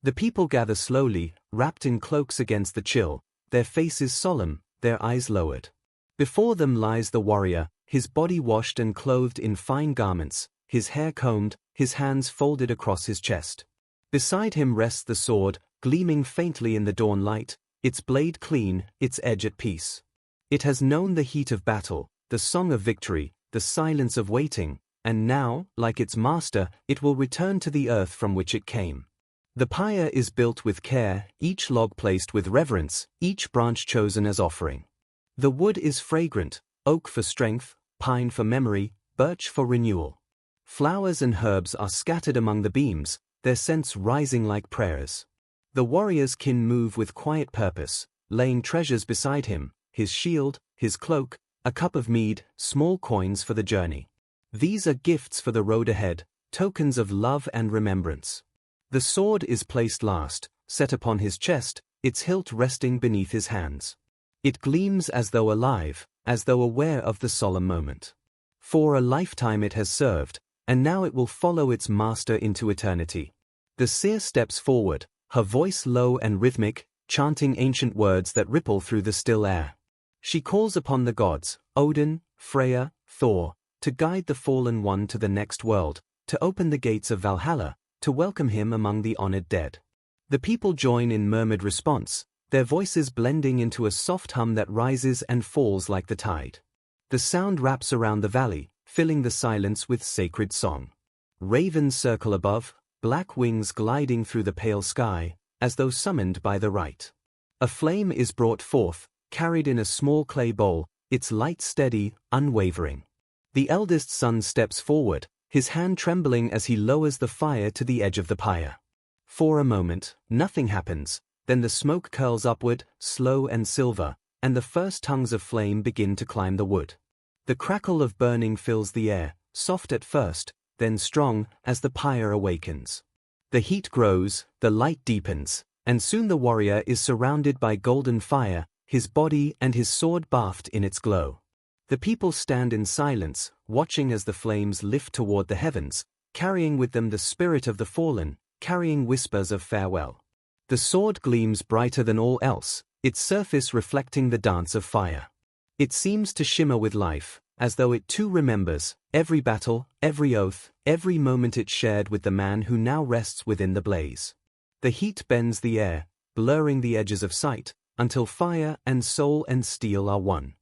The people gather slowly, wrapped in cloaks against the chill, their faces solemn, their eyes lowered. Before them lies the warrior, his body washed and clothed in fine garments, his hair combed, his hands folded across his chest. Beside him rests the sword, gleaming faintly in the dawn light, its blade clean, its edge at peace. It has known the heat of battle, the song of victory, the silence of waiting, and now, like its master, it will return to the earth from which it came. The pyre is built with care, each log placed with reverence, each branch chosen as offering. The wood is fragrant, oak for strength, pine for memory, birch for renewal. Flowers and herbs are scattered among the beams, their scents rising like prayers. The warrior's kin move with quiet purpose, laying treasures beside him, his shield, his cloak, a cup of mead, small coins for the journey. These are gifts for the road ahead, tokens of love and remembrance. The sword is placed last, set upon his chest, its hilt resting beneath his hands. It gleams as though alive, as though aware of the solemn moment. For a lifetime it has served, and now it will follow its master into eternity. The seer steps forward, her voice low and rhythmic, chanting ancient words that ripple through the still air. She calls upon the gods, Odin, Freya, Thor, to guide the fallen one to the next world, to open the gates of Valhalla, to welcome him among the honored dead. The people join in murmured response, their voices blending into a soft hum that rises and falls like the tide. The sound wraps around the valley, filling the silence with sacred song. Ravens circle above, black wings gliding through the pale sky, as though summoned by the right. A flame is brought forth, carried in a small clay bowl, its light steady, unwavering. The eldest son steps forward, his hand trembling as he lowers the fire to the edge of the pyre. For a moment, nothing happens, then the smoke curls upward, slow and silver, and the first tongues of flame begin to climb the wood. The crackle of burning fills the air, soft at first, then strong as the pyre awakens. The heat grows, the light deepens, and soon the warrior is surrounded by golden fire, his body and his sword bathed in its glow. The people stand in silence, watching as the flames lift toward the heavens, carrying with them the spirit of the fallen, carrying whispers of farewell. The sword gleams brighter than all else, its surface reflecting the dance of fire. It seems to shimmer with life, as though it too remembers every battle, every oath, every moment it shared with the man who now rests within the blaze. The heat bends the air, blurring the edges of sight, until fire and soul and steel are one.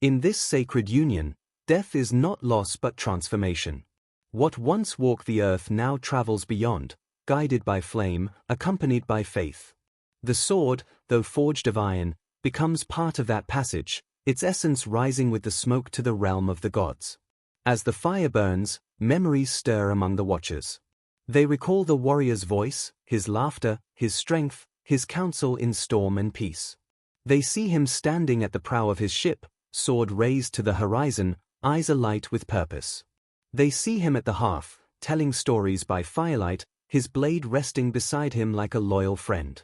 In this sacred union, death is not loss but transformation. What once walked the earth now travels beyond, guided by flame, accompanied by faith. The sword, though forged of iron, becomes part of that passage, its essence rising with the smoke to the realm of the gods. As the fire burns, memories stir among the watchers. They recall the warrior's voice, his laughter, his strength, his counsel in storm and peace. They see him standing at the prow of his ship, sword raised to the horizon, eyes alight with purpose. They see him at the hearth, telling stories by firelight, his blade resting beside him like a loyal friend.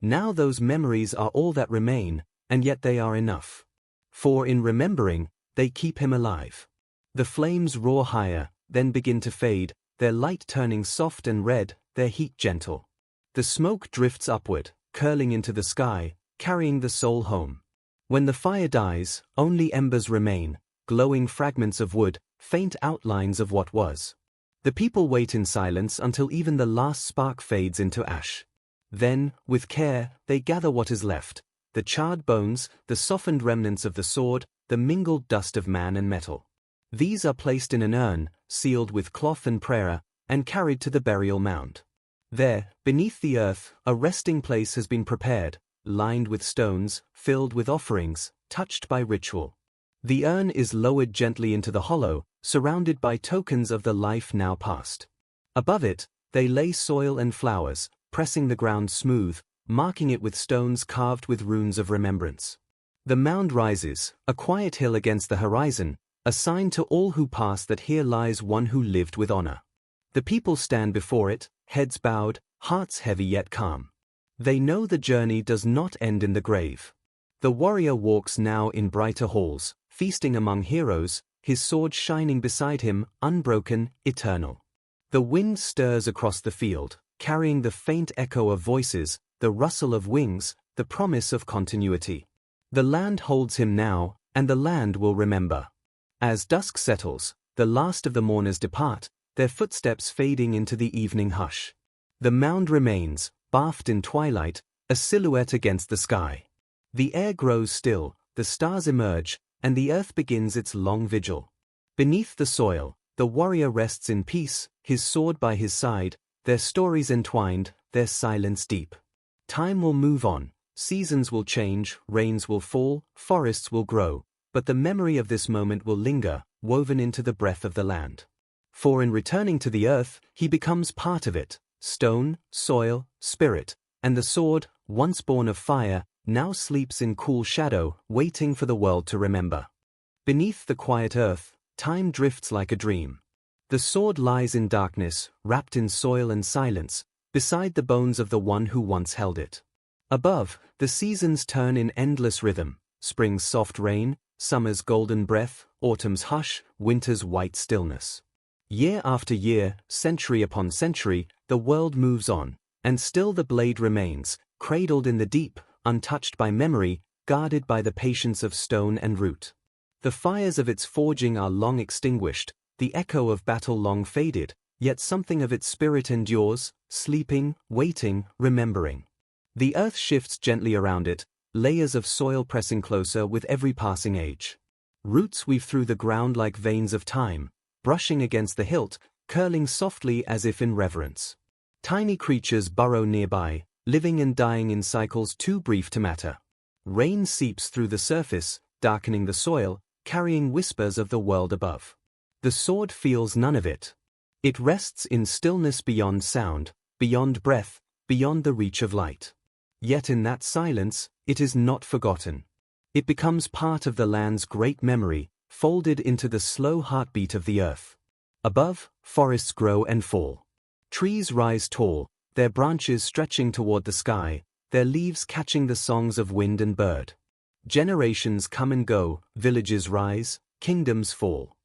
Now those memories are all that remain, and yet they are enough. For in remembering, they keep him alive. The flames roar higher, then begin to fade, their light turning soft and red, their heat gentle. The smoke drifts upward, curling into the sky, carrying the soul home. When the fire dies, only embers remain, glowing fragments of wood, faint outlines of what was. The people wait in silence until even the last spark fades into ash. Then, with care, they gather what is left, the charred bones, the softened remnants of the sword, the mingled dust of man and metal. These are placed in an urn, sealed with cloth and prayer, and carried to the burial mound. There, beneath the earth, a resting place has been prepared, lined with stones, filled with offerings, touched by ritual. The urn is lowered gently into the hollow, surrounded by tokens of the life now past. Above it, they lay soil and flowers, pressing the ground smooth, marking it with stones carved with runes of remembrance. The mound rises, a quiet hill against the horizon, a sign to all who pass that here lies one who lived with honor. The people stand before it, heads bowed, hearts heavy yet calm. They know the journey does not end in the grave. The warrior walks now in brighter halls, feasting among heroes, his sword shining beside him, unbroken, eternal. The wind stirs across the field, carrying the faint echo of voices, the rustle of wings, the promise of continuity. The land holds him now, and the land will remember. As dusk settles, the last of the mourners depart, their footsteps fading into the evening hush. The mound remains, bathed in twilight, a silhouette against the sky. The air grows still, the stars emerge, and the earth begins its long vigil. Beneath the soil, the warrior rests in peace, his sword by his side, their stories entwined, their silence deep. Time will move on, seasons will change, rains will fall, forests will grow, but the memory of this moment will linger, woven into the breath of the land. For in returning to the earth, he becomes part of it, stone, soil, spirit, and the sword, once born of fire, now sleeps in cool shadow, waiting for the world to remember. Beneath the quiet earth, time drifts like a dream. The sword lies in darkness, wrapped in soil and silence, beside the bones of the one who once held it. Above, the seasons turn in endless rhythm, spring's soft rain, summer's golden breath, autumn's hush, winter's white stillness. Year after year, century upon century, the world moves on, and still the blade remains, cradled in the deep, untouched by memory, guarded by the patience of stone and root. The fires of its forging are long extinguished, the echo of battle long faded, yet something of its spirit endures, sleeping, waiting, remembering. The earth shifts gently around it, layers of soil pressing closer with every passing age. Roots weave through the ground like veins of time, brushing against the hilt, curling softly as if in reverence. Tiny creatures burrow nearby, living and dying in cycles too brief to matter. Rain seeps through the surface, darkening the soil, carrying whispers of the world above. The sword feels none of it. It rests in stillness beyond sound, beyond breath, beyond the reach of light. Yet in that silence, it is not forgotten. It becomes part of the land's great memory, folded into the slow heartbeat of the earth. Above, forests grow and fall. Trees rise tall, their branches stretching toward the sky, their leaves catching the songs of wind and bird. Generations come and go, villages rise, kingdoms fall.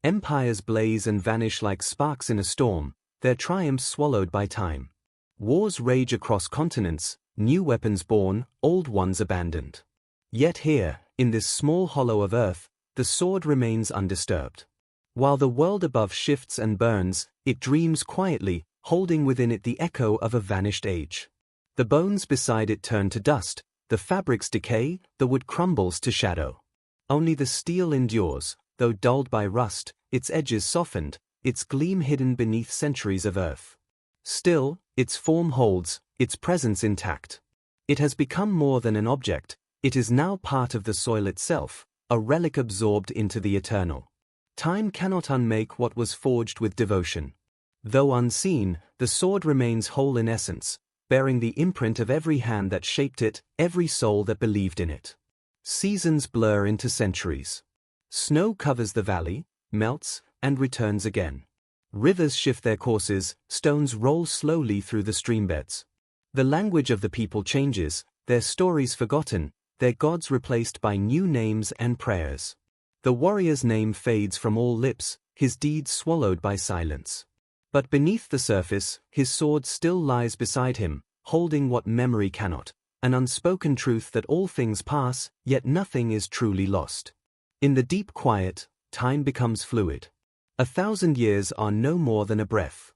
Empires blaze and vanish like sparks in a storm, their triumphs swallowed by time. Wars rage across continents, new weapons born, old ones abandoned. Yet here, in this small hollow of earth, the sword remains undisturbed. While the world above shifts and burns, it dreams quietly, holding within it the echo of a vanished age. The bones beside it turn to dust, the fabrics decay, the wood crumbles to shadow. Only the steel endures, though dulled by rust, its edges softened, its gleam hidden beneath centuries of earth. Still, its form holds, its presence intact. It has become more than an object, it is now part of the soil itself, a relic absorbed into the eternal. Time cannot unmake what was forged with devotion. Though unseen, the sword remains whole in essence, bearing the imprint of every hand that shaped it, every soul that believed in it. Seasons blur into centuries. Snow covers the valley, melts, and returns again. Rivers shift their courses, stones roll slowly through the streambeds. The language of the people changes, their stories forgotten, their gods replaced by new names and prayers. The warrior's name fades from all lips, his deeds swallowed by silence. But beneath the surface, his sword still lies beside him, holding what memory cannot, an unspoken truth that all things pass, yet nothing is truly lost. In the deep quiet, time becomes fluid. 1,000 years are no more than a breath.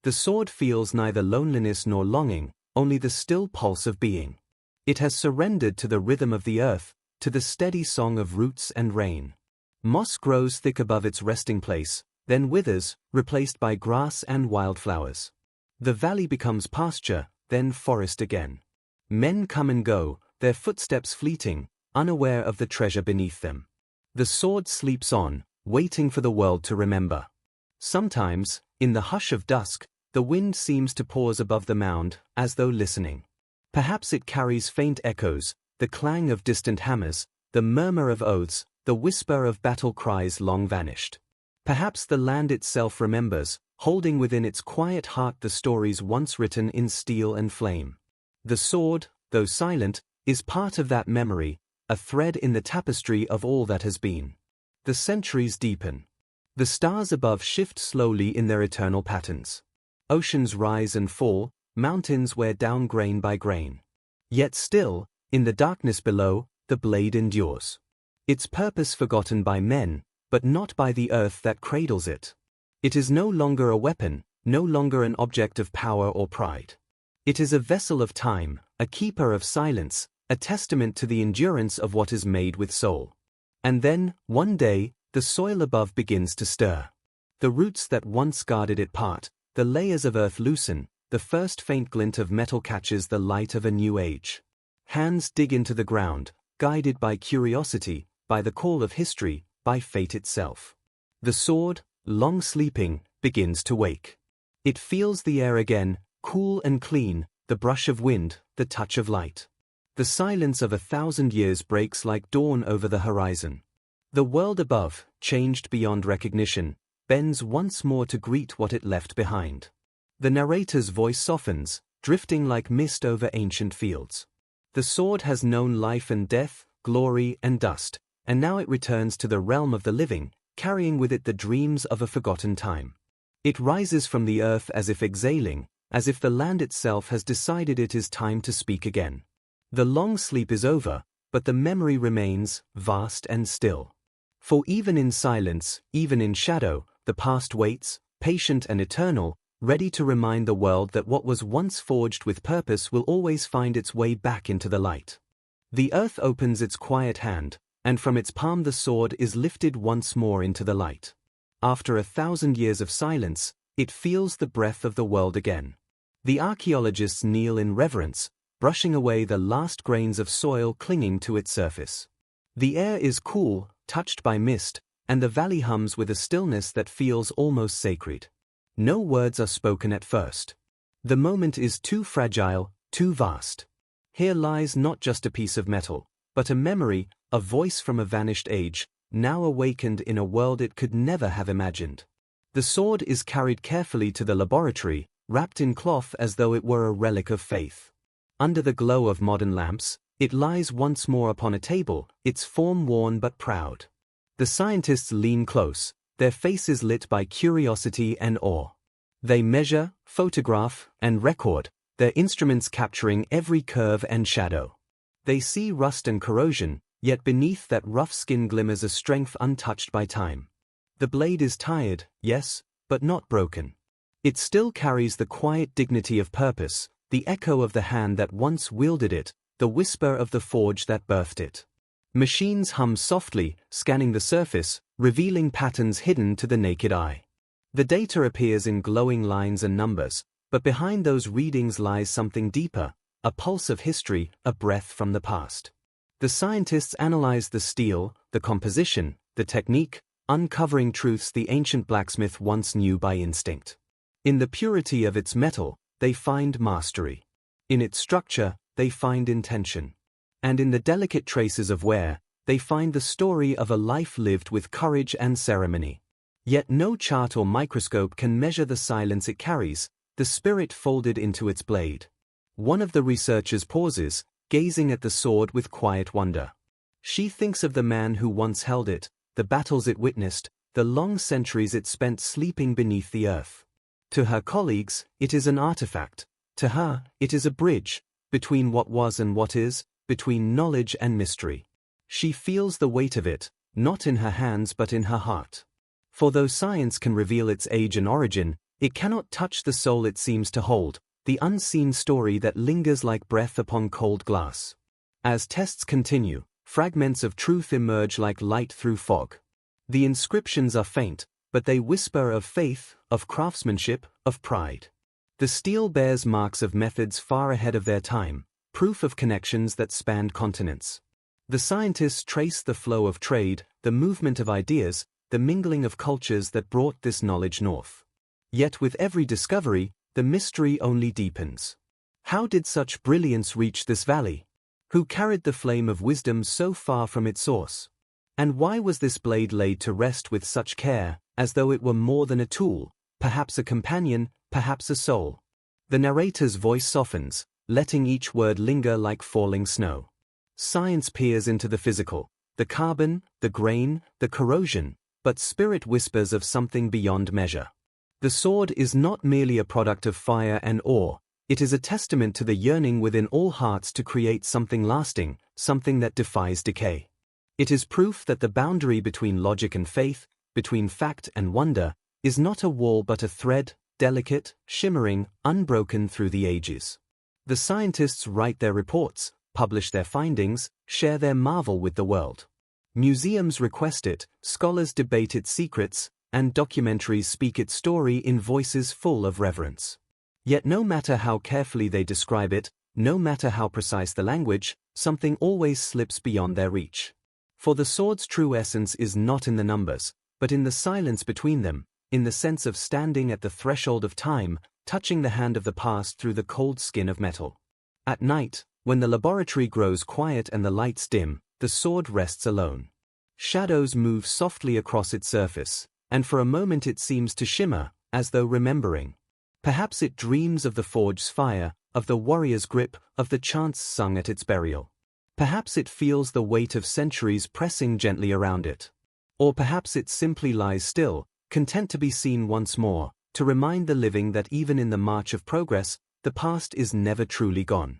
The sword feels neither loneliness nor longing, only the still pulse of being. It has surrendered to the rhythm of the earth, to the steady song of roots and rain. Moss grows thick above its resting place, then withers, replaced by grass and wildflowers. The valley becomes pasture, then forest again. Men come and go, their footsteps fleeting, unaware of the treasure beneath them. The sword sleeps on, waiting for the world to remember. Sometimes, in the hush of dusk, the wind seems to pause above the mound, as though listening. Perhaps it carries faint echoes, the clang of distant hammers, the murmur of oaths, the whisper of battle cries long vanished. Perhaps the land itself remembers, holding within its quiet heart the stories once written in steel and flame. The sword, though silent, is part of that memory, a thread in the tapestry of all that has been. The centuries deepen. The stars above shift slowly in their eternal patterns. Oceans rise and fall, mountains wear down grain by grain. Yet still, in the darkness below, the blade endures. Its purpose forgotten by men, but not by the earth that cradles it. It is no longer a weapon, no longer an object of power or pride. It is a vessel of time, a keeper of silence, a testament to the endurance of what is made with soul. And then, one day, the soil above begins to stir. The roots that once guarded it part, the layers of earth loosen, the first faint glint of metal catches the light of a new age. Hands dig into the ground, guided by curiosity, by the call of history, by fate itself. The sword, long sleeping, begins to wake. It feels the air again, cool and clean, the brush of wind, the touch of light. The silence of 1,000 years breaks like dawn over the horizon. The world above, changed beyond recognition, bends once more to greet what it left behind. The narrator's voice softens, drifting like mist over ancient fields. The sword has known life and death, glory and dust, and now it returns to the realm of the living, carrying with it the dreams of a forgotten time. It rises from the earth as if exhaling, as if the land itself has decided it is time to speak again. The long sleep is over, but the memory remains, vast and still. For even in silence, even in shadow, the past waits, patient and eternal, ready to remind the world that what was once forged with purpose will always find its way back into the light. The earth opens its quiet hand, and from its palm the sword is lifted once more into the light. After 1,000 years of silence, it feels the breath of the world again. The archaeologists kneel in reverence, brushing away the last grains of soil clinging to its surface. The air is cool, touched by mist, and the valley hums with a stillness that feels almost sacred. No words are spoken at first. The moment is too fragile, too vast. Here lies not just a piece of metal, but a memory, a voice from a vanished age, now awakened in a world it could never have imagined. The sword is carried carefully to the laboratory, wrapped in cloth as though it were a relic of faith. Under the glow of modern lamps, it lies once more upon a table, its form worn but proud. The scientists lean close, their faces lit by curiosity and awe. They measure, photograph, and record, their instruments capturing every curve and shadow. They see rust and corrosion, yet beneath that rough skin glimmers a strength untouched by time. The blade is tired, yes, but not broken. It still carries the quiet dignity of purpose, the echo of the hand that once wielded it, the whisper of the forge that birthed it. Machines hum softly, scanning the surface, revealing patterns hidden to the naked eye. The data appears in glowing lines and numbers, but behind those readings lies something deeper, a pulse of history, a breath from the past. The scientists analyze the steel, the composition, the technique, uncovering truths the ancient blacksmith once knew by instinct. In the purity of its metal, they find mastery. In its structure, they find intention. And in the delicate traces of wear, they find the story of a life lived with courage and ceremony. Yet no chart or microscope can measure the silence it carries, the spirit folded into its blade. One of the researchers pauses, gazing at the sword with quiet wonder. She thinks of the man who once held it, the battles it witnessed, the long centuries it spent sleeping beneath the earth. To her colleagues, it is an artifact. To her, it is a bridge, between what was and what is, between knowledge and mystery. She feels the weight of it, not in her hands but in her heart. For though science can reveal its age and origin, it cannot touch the soul it seems to hold, the unseen story that lingers like breath upon cold glass. As tests continue, fragments of truth emerge like light through fog. The inscriptions are faint, but they whisper of faith, of craftsmanship, of pride. The steel bears marks of methods far ahead of their time, proof of connections that spanned continents. The scientists trace the flow of trade, the movement of ideas, the mingling of cultures that brought this knowledge north. Yet with every discovery, the mystery only deepens. How did such brilliance reach this valley? Who carried the flame of wisdom so far from its source? And why was this blade laid to rest with such care, as though it were more than a tool, perhaps a companion, perhaps a soul? The narrator's voice softens, letting each word linger like falling snow. Science peers into the physical, the carbon, the grain, the corrosion, but spirit whispers of something beyond measure. The sword is not merely a product of fire and ore, it is a testament to the yearning within all hearts to create something lasting, something that defies decay. It is proof that the boundary between logic and faith, between fact and wonder, is not a wall but a thread, delicate, shimmering, unbroken through the ages. The scientists write their reports, publish their findings, share their marvel with the world. Museums request it, scholars debate its secrets, and documentaries speak its story in voices full of reverence. Yet no matter how carefully they describe it, no matter how precise the language, something always slips beyond their reach. For the sword's true essence is not in the numbers, but in the silence between them, in the sense of standing at the threshold of time, touching the hand of the past through the cold skin of metal. At night, when the laboratory grows quiet and the lights dim, the sword rests alone. Shadows move softly across its surface, and for a moment it seems to shimmer, as though remembering. Perhaps it dreams of the forge's fire, of the warrior's grip, of the chants sung at its burial. Perhaps it feels the weight of centuries pressing gently around it. Or perhaps it simply lies still, content to be seen once more, to remind the living that even in the march of progress, the past is never truly gone.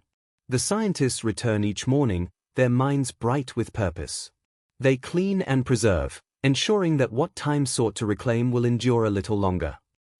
The scientists return each morning, their minds bright with purpose. They clean and preserve, ensuring that what time sought to reclaim will endure a little longer.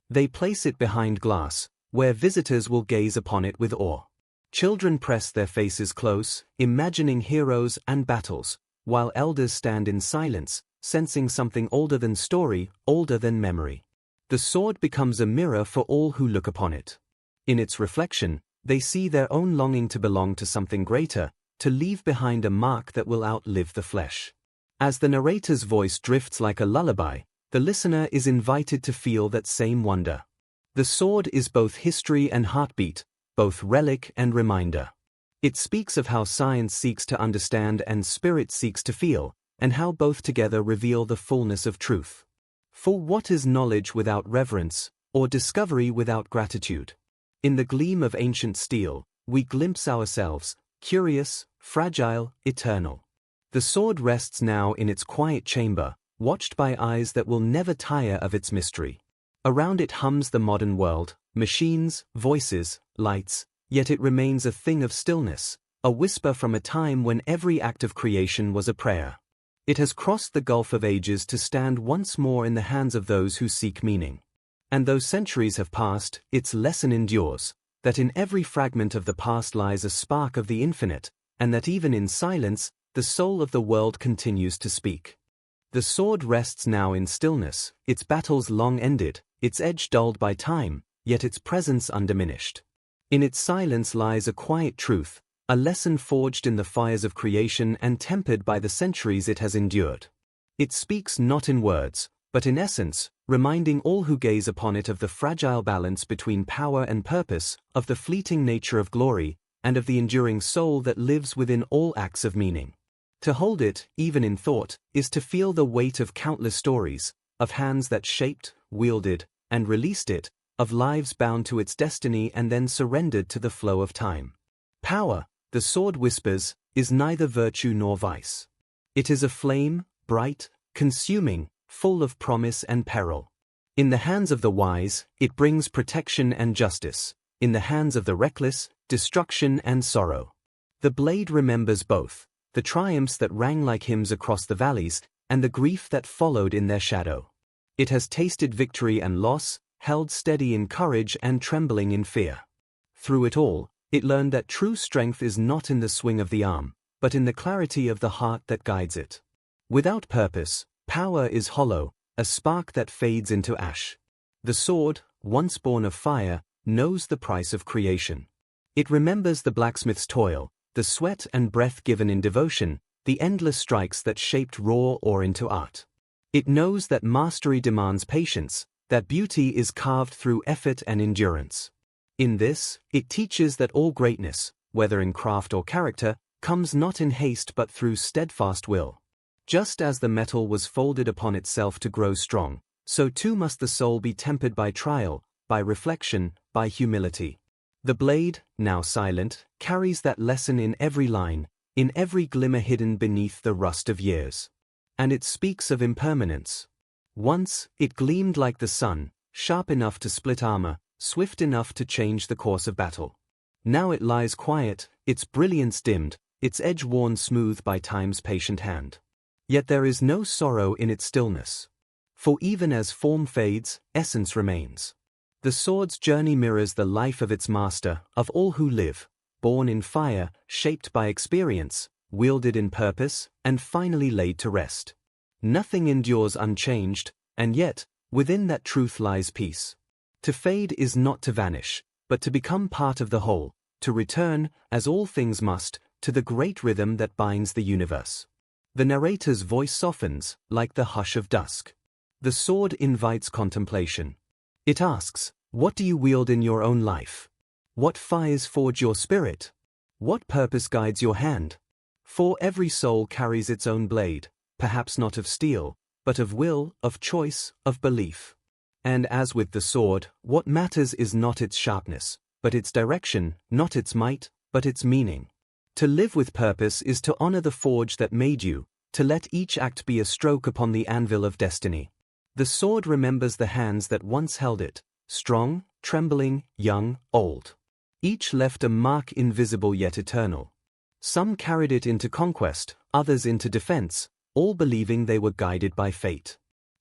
They place it behind glass, where visitors will gaze upon it with awe. Children press their faces close, imagining heroes and battles, while elders stand in silence, sensing something older than story, older than memory. The sword becomes a mirror for all who look upon it. In its reflection, they see their own longing to belong to something greater, to leave behind a mark that will outlive the flesh. As the narrator's voice drifts like a lullaby, the listener is invited to feel that same wonder. The sword is both history and heartbeat, both relic and reminder. It speaks of how science seeks to understand and spirit seeks to feel, and how both together reveal the fullness of truth. For what is knowledge without reverence, or discovery without gratitude? In the gleam of ancient steel, we glimpse ourselves, curious, fragile, eternal. The sword rests now in its quiet chamber, watched by eyes that will never tire of its mystery. Around it hums the modern world, machines, voices, lights, yet it remains a thing of stillness, a whisper from a time when every act of creation was a prayer. It has crossed the gulf of ages to stand once more in the hands of those who seek meaning. And though centuries have passed, its lesson endures, that in every fragment of the past lies a spark of the infinite, and that even in silence, the soul of the world continues to speak. The sword rests now in stillness, its battles long ended, its edge dulled by time, yet its presence undiminished. In its silence lies a quiet truth, a lesson forged in the fires of creation and tempered by the centuries it has endured. It speaks not in words, but in essence, reminding all who gaze upon it of the fragile balance between power and purpose, of the fleeting nature of glory, and of the enduring soul that lives within all acts of meaning. To hold it, even in thought, is to feel the weight of countless stories, of hands that shaped, wielded, and released it, of lives bound to its destiny and then surrendered to the flow of time. Power, the sword whispers, is neither virtue nor vice. It is a flame, bright, consuming, full of promise and peril. In the hands of the wise, it brings protection and justice. In the hands of the reckless, destruction and sorrow. The blade remembers both, the triumphs that rang like hymns across the valleys, and the grief that followed in their shadow. It has tasted victory and loss, held steady in courage and trembling in fear. Through it all, it learned that true strength is not in the swing of the arm, but in the clarity of the heart that guides it. Without purpose, power is hollow, a spark that fades into ash. The sword, once born of fire, knows the price of creation. It remembers the blacksmith's toil, the sweat and breath given in devotion, the endless strikes that shaped raw ore into art. It knows that mastery demands patience, that beauty is carved through effort and endurance. In this, it teaches that all greatness, whether in craft or character, comes not in haste but through steadfast will. Just as the metal was folded upon itself to grow strong, so too must the soul be tempered by trial, by reflection, by humility. The blade, now silent, carries that lesson in every line, in every glimmer hidden beneath the rust of years. And it speaks of impermanence. Once, it gleamed like the sun, sharp enough to split armor, swift enough to change the course of battle. Now it lies quiet, its brilliance dimmed, its edge worn smooth by time's patient hand. Yet there is no sorrow in its stillness. For even as form fades, essence remains. The sword's journey mirrors the life of its master, of all who live, born in fire, shaped by experience, wielded in purpose, and finally laid to rest. Nothing endures unchanged, and yet, within that truth lies peace. To fade is not to vanish, but to become part of the whole, to return, as all things must, to the great rhythm that binds the universe. The narrator's voice softens, like the hush of dusk. The sword invites contemplation. It asks, what do you wield in your own life? What fires forge your spirit? What purpose guides your hand? For every soul carries its own blade, perhaps not of steel, but of will, of choice, of belief. And as with the sword, what matters is not its sharpness, but its direction, not its might, but its meaning. To live with purpose is to honor the forge that made you, to let each act be a stroke upon the anvil of destiny. The sword remembers the hands that once held it, strong, trembling, young, old. Each left a mark invisible yet eternal. Some carried it into conquest, others into defense, all believing they were guided by fate.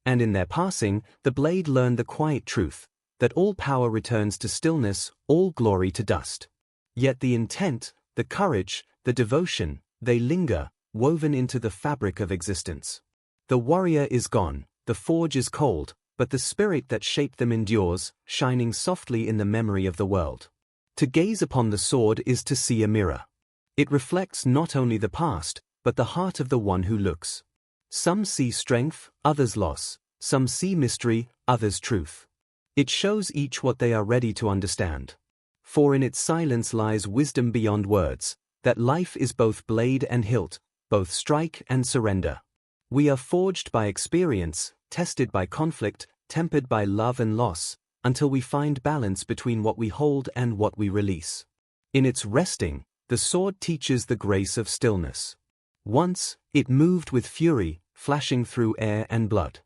And in their passing, the blade learned the quiet truth, that all power returns to stillness, all glory to dust. Yet the intent, the courage, the devotion, they linger, woven into the fabric of existence. The warrior is gone, the forge is cold, but the spirit that shaped them endures, shining softly in the memory of the world. To gaze upon the sword is to see a mirror. It reflects not only the past, but the heart of the one who looks. Some see strength, others loss, some see mystery, others truth. It shows each what they are ready to understand. For in its silence lies wisdom beyond words, that life is both blade and hilt, both strike and surrender. We are forged by experience, tested by conflict, tempered by love and loss, until we find balance between what we hold and what we release. In its resting, the sword teaches the grace of stillness. Once, it moved with fury, flashing through air and blood.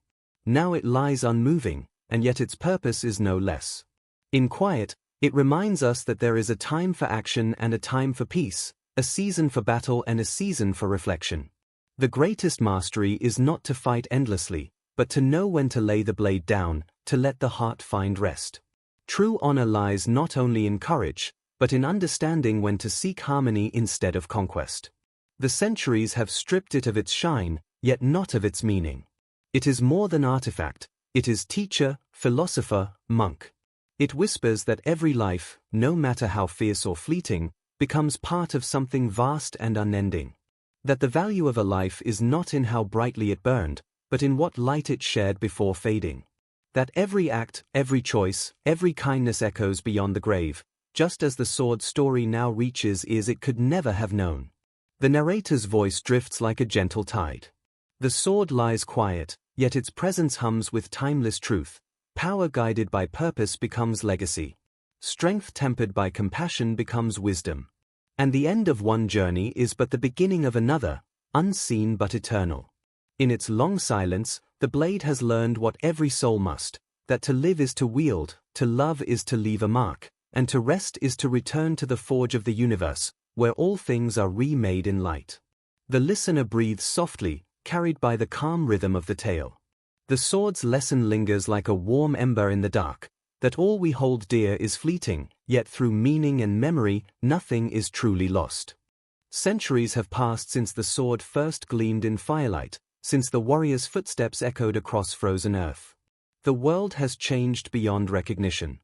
Now it lies unmoving, and yet its purpose is no less. In quiet, it reminds us that there is a time for action and a time for peace, a season for battle and a season for reflection. The greatest mastery is not to fight endlessly, but to know when to lay the blade down, to let the heart find rest. True honor lies not only in courage, but in understanding when to seek harmony instead of conquest. The centuries have stripped it of its shine, yet not of its meaning. It is more than artifact, it is teacher, philosopher, monk. It whispers that every life, no matter how fierce or fleeting, becomes part of something vast and unending. That the value of a life is not in how brightly it burned, but in what light it shared before fading. That every act, every choice, every kindness echoes beyond the grave, just as the sword's story now reaches ears it could never have known. The narrator's voice drifts like a gentle tide. The sword lies quiet, Yet its presence hums with timeless truth. Power guided by purpose becomes legacy. Strength tempered by compassion becomes wisdom. And the end of one journey is but the beginning of another, unseen but eternal. In its long silence, the blade has learned what every soul must, that to live is to wield, to love is to leave a mark, and to rest is to return to the forge of the universe, where all things are remade in light. The listener breathes softly, carried by the calm rhythm of the tale. The sword's lesson lingers like a warm ember in the dark, that all we hold dear is fleeting, yet through meaning and memory, nothing is truly lost. Centuries have passed since the sword first gleamed in firelight, since the warrior's footsteps echoed across frozen earth. The world has changed beyond recognition.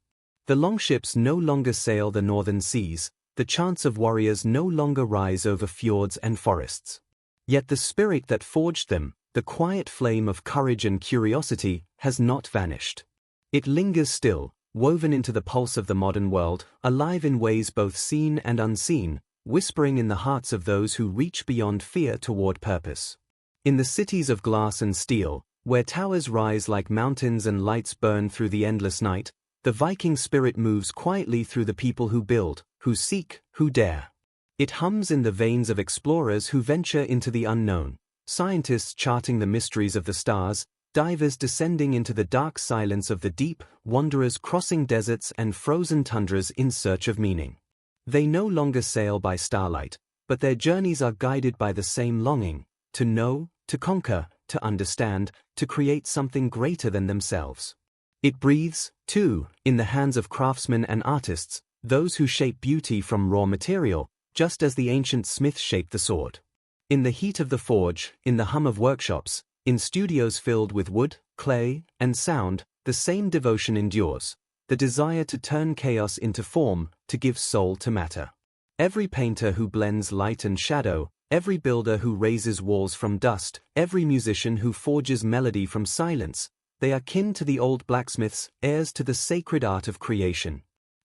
The longships no longer sail the northern seas, the chants of warriors no longer rise over fjords and forests. Yet the spirit that forged them, the quiet flame of courage and curiosity, has not vanished. It lingers still, woven into the pulse of the modern world, alive in ways both seen and unseen, whispering in the hearts of those who reach beyond fear toward purpose. In the cities of glass and steel, where towers rise like mountains and lights burn through the endless night, the Viking spirit moves quietly through the people who build, who seek, who dare. It hums in the veins of explorers who venture into the unknown, scientists charting the mysteries of the stars, divers descending into the dark silence of the deep, wanderers crossing deserts and frozen tundras in search of meaning. They no longer sail by starlight, but their journeys are guided by the same longing, to know, to conquer, to understand, to create something greater than themselves. It breathes, too, in the hands of craftsmen and artists, those who shape beauty from raw material, just as the ancient smiths shaped the sword. In the heat of the forge, in the hum of workshops, in studios filled with wood, clay, and sound, the same devotion endures, the desire to turn chaos into form, to give soul to matter. Every painter who blends light and shadow, every builder who raises walls from dust, every musician who forges melody from silence, they are kin to the old blacksmiths, heirs to the sacred art of creation.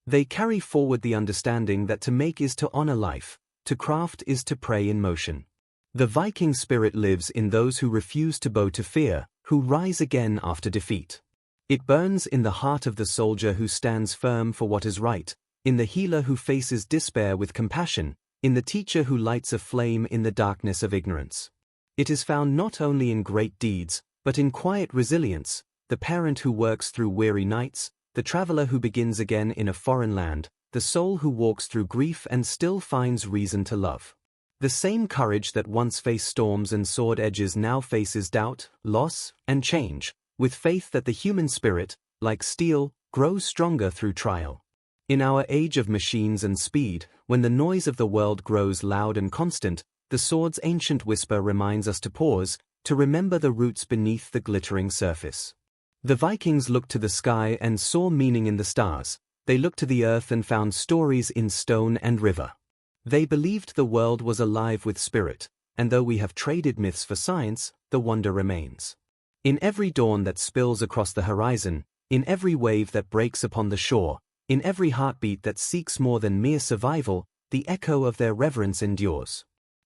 They carry forward the understanding that to make is to honor life, to craft is to pray in motion. The Viking spirit lives in those who refuse to bow to fear, who rise again after defeat. It burns in the heart of the soldier who stands firm for what is right, in the healer who faces despair with compassion, in the teacher who lights a flame in the darkness of ignorance. It is found not only in great deeds, but in quiet resilience, the parent who works through weary nights, the traveler who begins again in a foreign land, the soul who walks through grief and still finds reason to love. The same courage that once faced storms and sword edges now faces doubt, loss, and change, with faith that the human spirit, like steel, grows stronger through trial. In our age of machines and speed, when the noise of the world grows loud and constant, the sword's ancient whisper reminds us to pause, to remember the roots beneath the glittering surface. The Vikings looked to the sky and saw meaning in the stars. They looked to the earth and found stories in stone and river. They believed the world was alive with spirit, and though we have traded myths for science, the wonder remains. In every dawn that spills across the horizon, in every wave that breaks upon the shore, in every heartbeat that seeks more than mere survival, the echo of their reverence endures.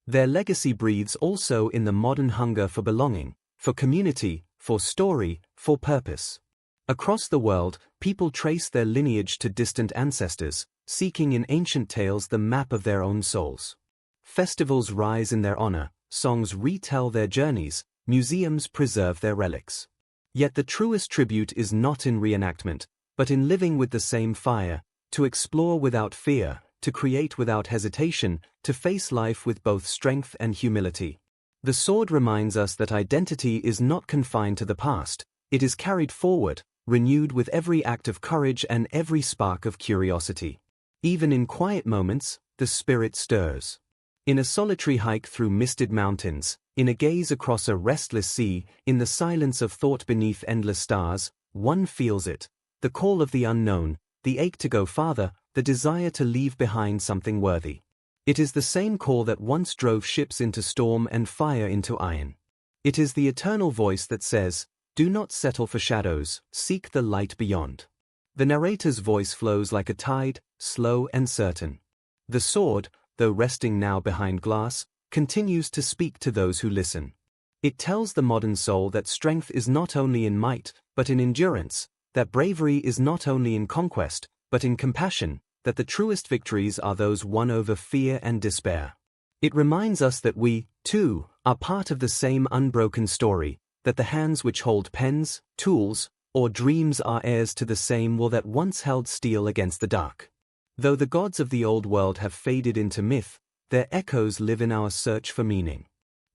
Their legacy breathes also in the modern hunger for belonging, for community, for story, for purpose. Across the world, people trace their lineage to distant ancestors, seeking in ancient tales the map of their own souls. Festivals rise in their honor, songs retell their journeys, museums preserve their relics. Yet the truest tribute is not in reenactment, but in living with the same fire, to explore without fear, to create without hesitation, to face life with both strength and humility. The sword reminds us that identity is not confined to the past, it is carried forward, renewed with every act of courage and every spark of curiosity. Even in quiet moments, the spirit stirs. In a solitary hike through misted mountains, in a gaze across a restless sea, in the silence of thought beneath endless stars, one feels it, the call of the unknown, the ache to go farther, the desire to leave behind something worthy. It is the same call that once drove ships into storm and fire into iron. It is the eternal voice that says, "Do not settle for shadows, seek the light beyond." The narrator's voice flows like a tide, slow and certain. The sword, though resting now behind glass, continues to speak to those who listen. It tells the modern soul that strength is not only in might, but in endurance, that bravery is not only in conquest, but in compassion, that the truest victories are those won over fear and despair. It reminds us that we, too, are part of the same unbroken story, that the hands which hold pens, tools, or dreams are heirs to the same will that once held steel against the dark. Though the gods of the old world have faded into myth, their echoes live in our search for meaning.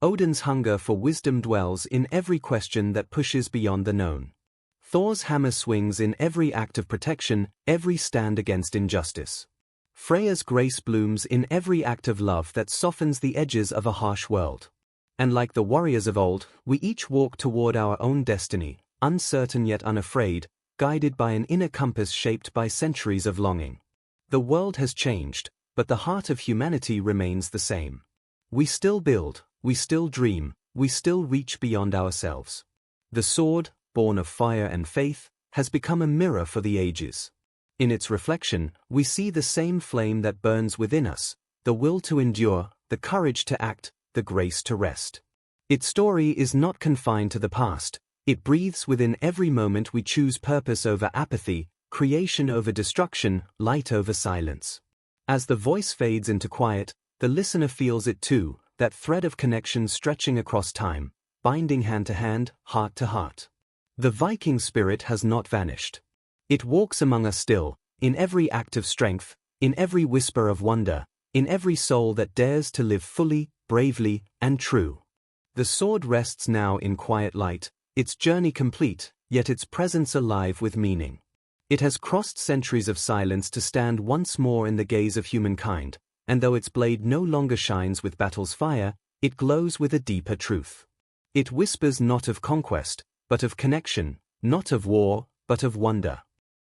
Odin's hunger for wisdom dwells in every question that pushes beyond the known. Thor's hammer swings in every act of protection, every stand against injustice. Freya's grace blooms in every act of love that softens the edges of a harsh world. And like the warriors of old, we each walk toward our own destiny, uncertain yet unafraid, guided by an inner compass shaped by centuries of longing. The world has changed, but the heart of humanity remains the same. We still build, we still dream, we still reach beyond ourselves. The sword, born of fire and faith, has become a mirror for the ages. In its reflection, we see the same flame that burns within us, the will to endure, the courage to act, the grace to rest. Its story is not confined to the past, it breathes within every moment we choose purpose over apathy, creation over destruction, light over silence. As the voice fades into quiet, the listener feels it too, that thread of connection stretching across time, binding hand to hand, heart to heart. The Viking spirit has not vanished. It walks among us still, in every act of strength, in every whisper of wonder, in every soul that dares to live fully, bravely, and true. The sword rests now in quiet light, its journey complete, yet its presence alive with meaning. It has crossed centuries of silence to stand once more in the gaze of humankind, and though its blade no longer shines with battle's fire, it glows with a deeper truth. It whispers not of conquest, but of connection, not of war, but of wonder.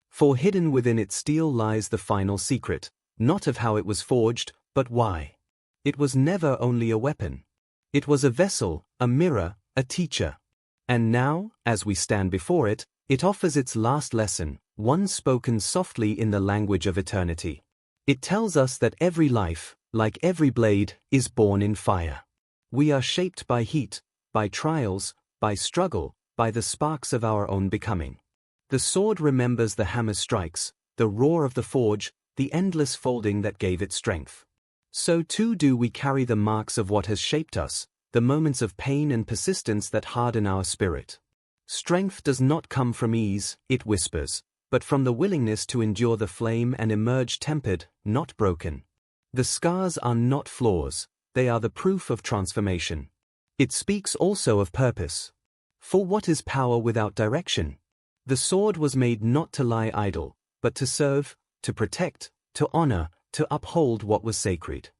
For hidden within its steel lies the final secret, not of how it was forged, but why. It was never only a weapon. It was a vessel, a mirror, a teacher. And now, as we stand before it, it offers its last lesson, one spoken softly in the language of eternity. It tells us that every life, like every blade, is born in fire. We are shaped by heat, by trials, by struggle, by the sparks of our own becoming. The sword remembers the hammer's strikes, the roar of the forge, the endless folding that gave it strength. So too do we carry the marks of what has shaped us, the moments of pain and persistence that harden our spirit. Strength does not come from ease, it whispers, but from the willingness to endure the flame and emerge tempered, not broken. The scars are not flaws, they are the proof of transformation. It speaks also of purpose. For what is power without direction? The sword was made not to lie idle, but to serve, to protect, to honor, to uphold what was sacred.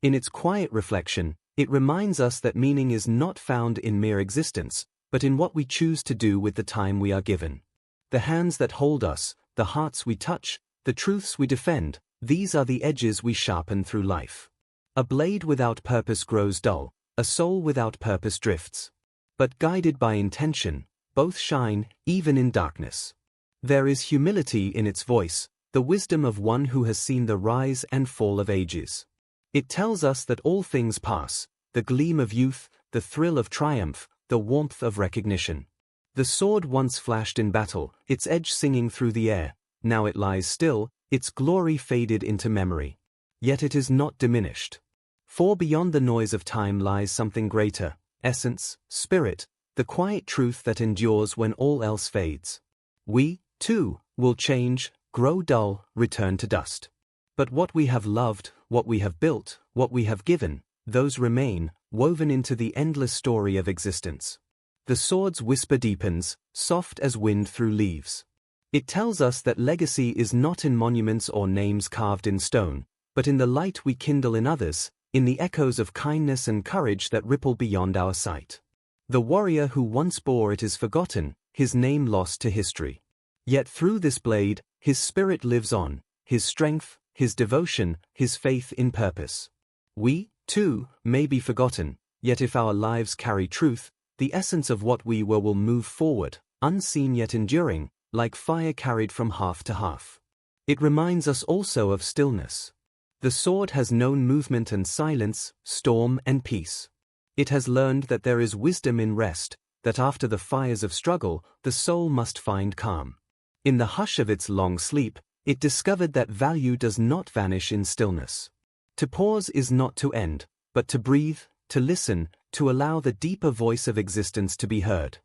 In its quiet reflection, it reminds us that meaning is not found in mere existence, but in what we choose to do with the time we are given. The hands that hold us, the hearts we touch, the truths we defend, these are the edges we sharpen through life. A blade without purpose grows dull, a soul without purpose drifts. But guided by intention, both shine, even in darkness. There is humility in its voice, the wisdom of one who has seen the rise and fall of ages. It tells us that all things pass, the gleam of youth, the thrill of triumph, the warmth of recognition. The sword once flashed in battle, its edge singing through the air, now it lies still, its glory faded into memory. Yet it is not diminished. For beyond the noise of time lies something greater, essence, spirit, the quiet truth that endures when all else fades. We, too, will change, grow dull, return to dust. But what we have loved, what we have built, what we have given, those remain, woven into the endless story of existence. The sword's whisper deepens, soft as wind through leaves. It tells us that legacy is not in monuments or names carved in stone, but in the light we kindle in others, in the echoes of kindness and courage that ripple beyond our sight. The warrior who once bore it is forgotten, his name lost to history. Yet through this blade, his spirit lives on, his strength, his devotion, his faith in purpose. We, too, may be forgotten, yet if our lives carry truth, the essence of what we were will move forward, unseen yet enduring, like fire carried from half to half. It reminds us also of stillness. The sword has known movement and silence, storm and peace. It has learned that there is wisdom in rest, that after the fires of struggle, the soul must find calm. In the hush of its long sleep, it discovered that value does not vanish in stillness. To pause is not to end, but to breathe, to listen, to allow the deeper voice of existence to be heard.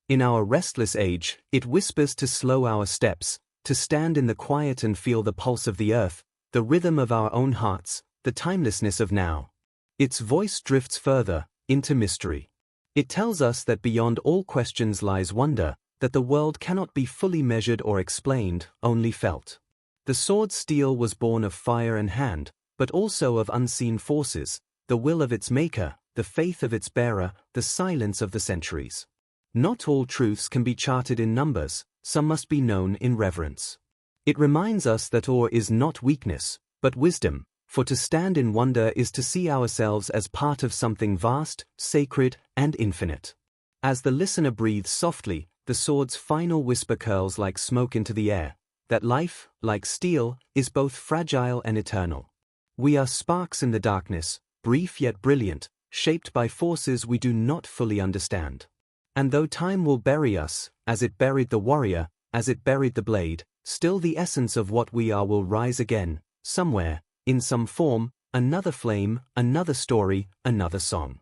In our restless age, it whispers to slow our steps, to stand in the quiet and feel the pulse of the earth, the rhythm of our own hearts, the timelessness of now. Its voice drifts further, into mystery. It tells us that beyond all questions lies wonder, that the world cannot be fully measured or explained, only felt. The sword's steel was born of fire and hand, but also of unseen forces, the will of its maker, the faith of its bearer, the silence of the centuries. Not all truths can be charted in numbers, some must be known in reverence. It reminds us that awe is not weakness, but wisdom, for to stand in wonder is to see ourselves as part of something vast, sacred, and infinite. As the listener breathes softly, the sword's final whisper curls like smoke into the air, that life, like steel, is both fragile and eternal. We are sparks in the darkness, brief yet brilliant, shaped by forces we do not fully understand. And though time will bury us, as it buried the warrior, as it buried the blade, still the essence of what we are will rise again, somewhere, in some form, another flame, another story, another song.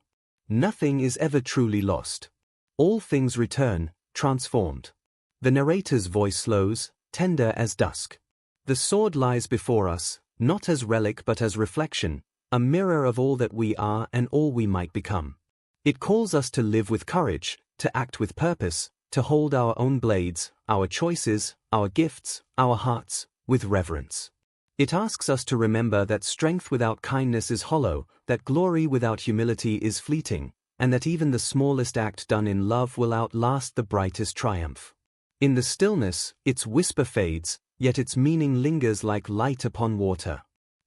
Nothing is ever truly lost. All things return, transformed. The narrator's voice slows, tender as dusk. The sword lies before us, not as relic but as reflection, a mirror of all that we are and all we might become. It calls us to live with courage, to act with purpose, to hold our own blades, our choices, our gifts, our hearts, with reverence. It asks us to remember that strength without kindness is hollow, that glory without humility is fleeting, and that even the smallest act done in love will outlast the brightest triumph. In the stillness, its whisper fades, yet its meaning lingers like light upon water.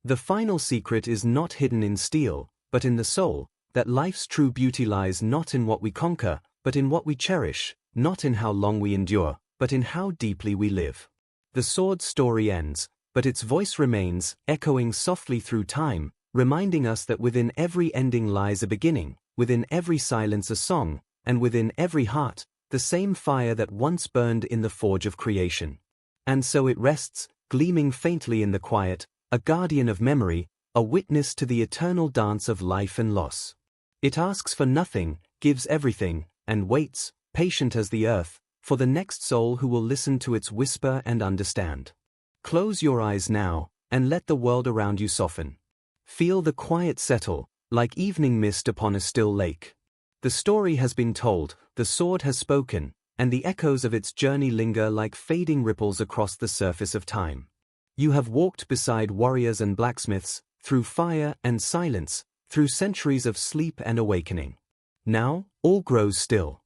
The final secret is not hidden in steel, but in the soul, that life's true beauty lies not in what we conquer, but in what we cherish, not in how long we endure, but in how deeply we live. The sword's story ends, but its voice remains, echoing softly through time, reminding us that within every ending lies a beginning, within every silence a song, and within every heart, the same fire that once burned in the forge of creation. And so it rests, gleaming faintly in the quiet, a guardian of memory, a witness to the eternal dance of life and loss. It asks for nothing, gives everything, and waits, patient as the earth, for the next soul who will listen to its whisper and understand. Close your eyes now, and let the world around you soften. Feel the quiet settle, like evening mist upon a still lake. The story has been told, the sword has spoken, and the echoes of its journey linger like fading ripples across the surface of time. You have walked beside warriors and blacksmiths, through fire and silence, through centuries of sleep and awakening. Now, all grows still.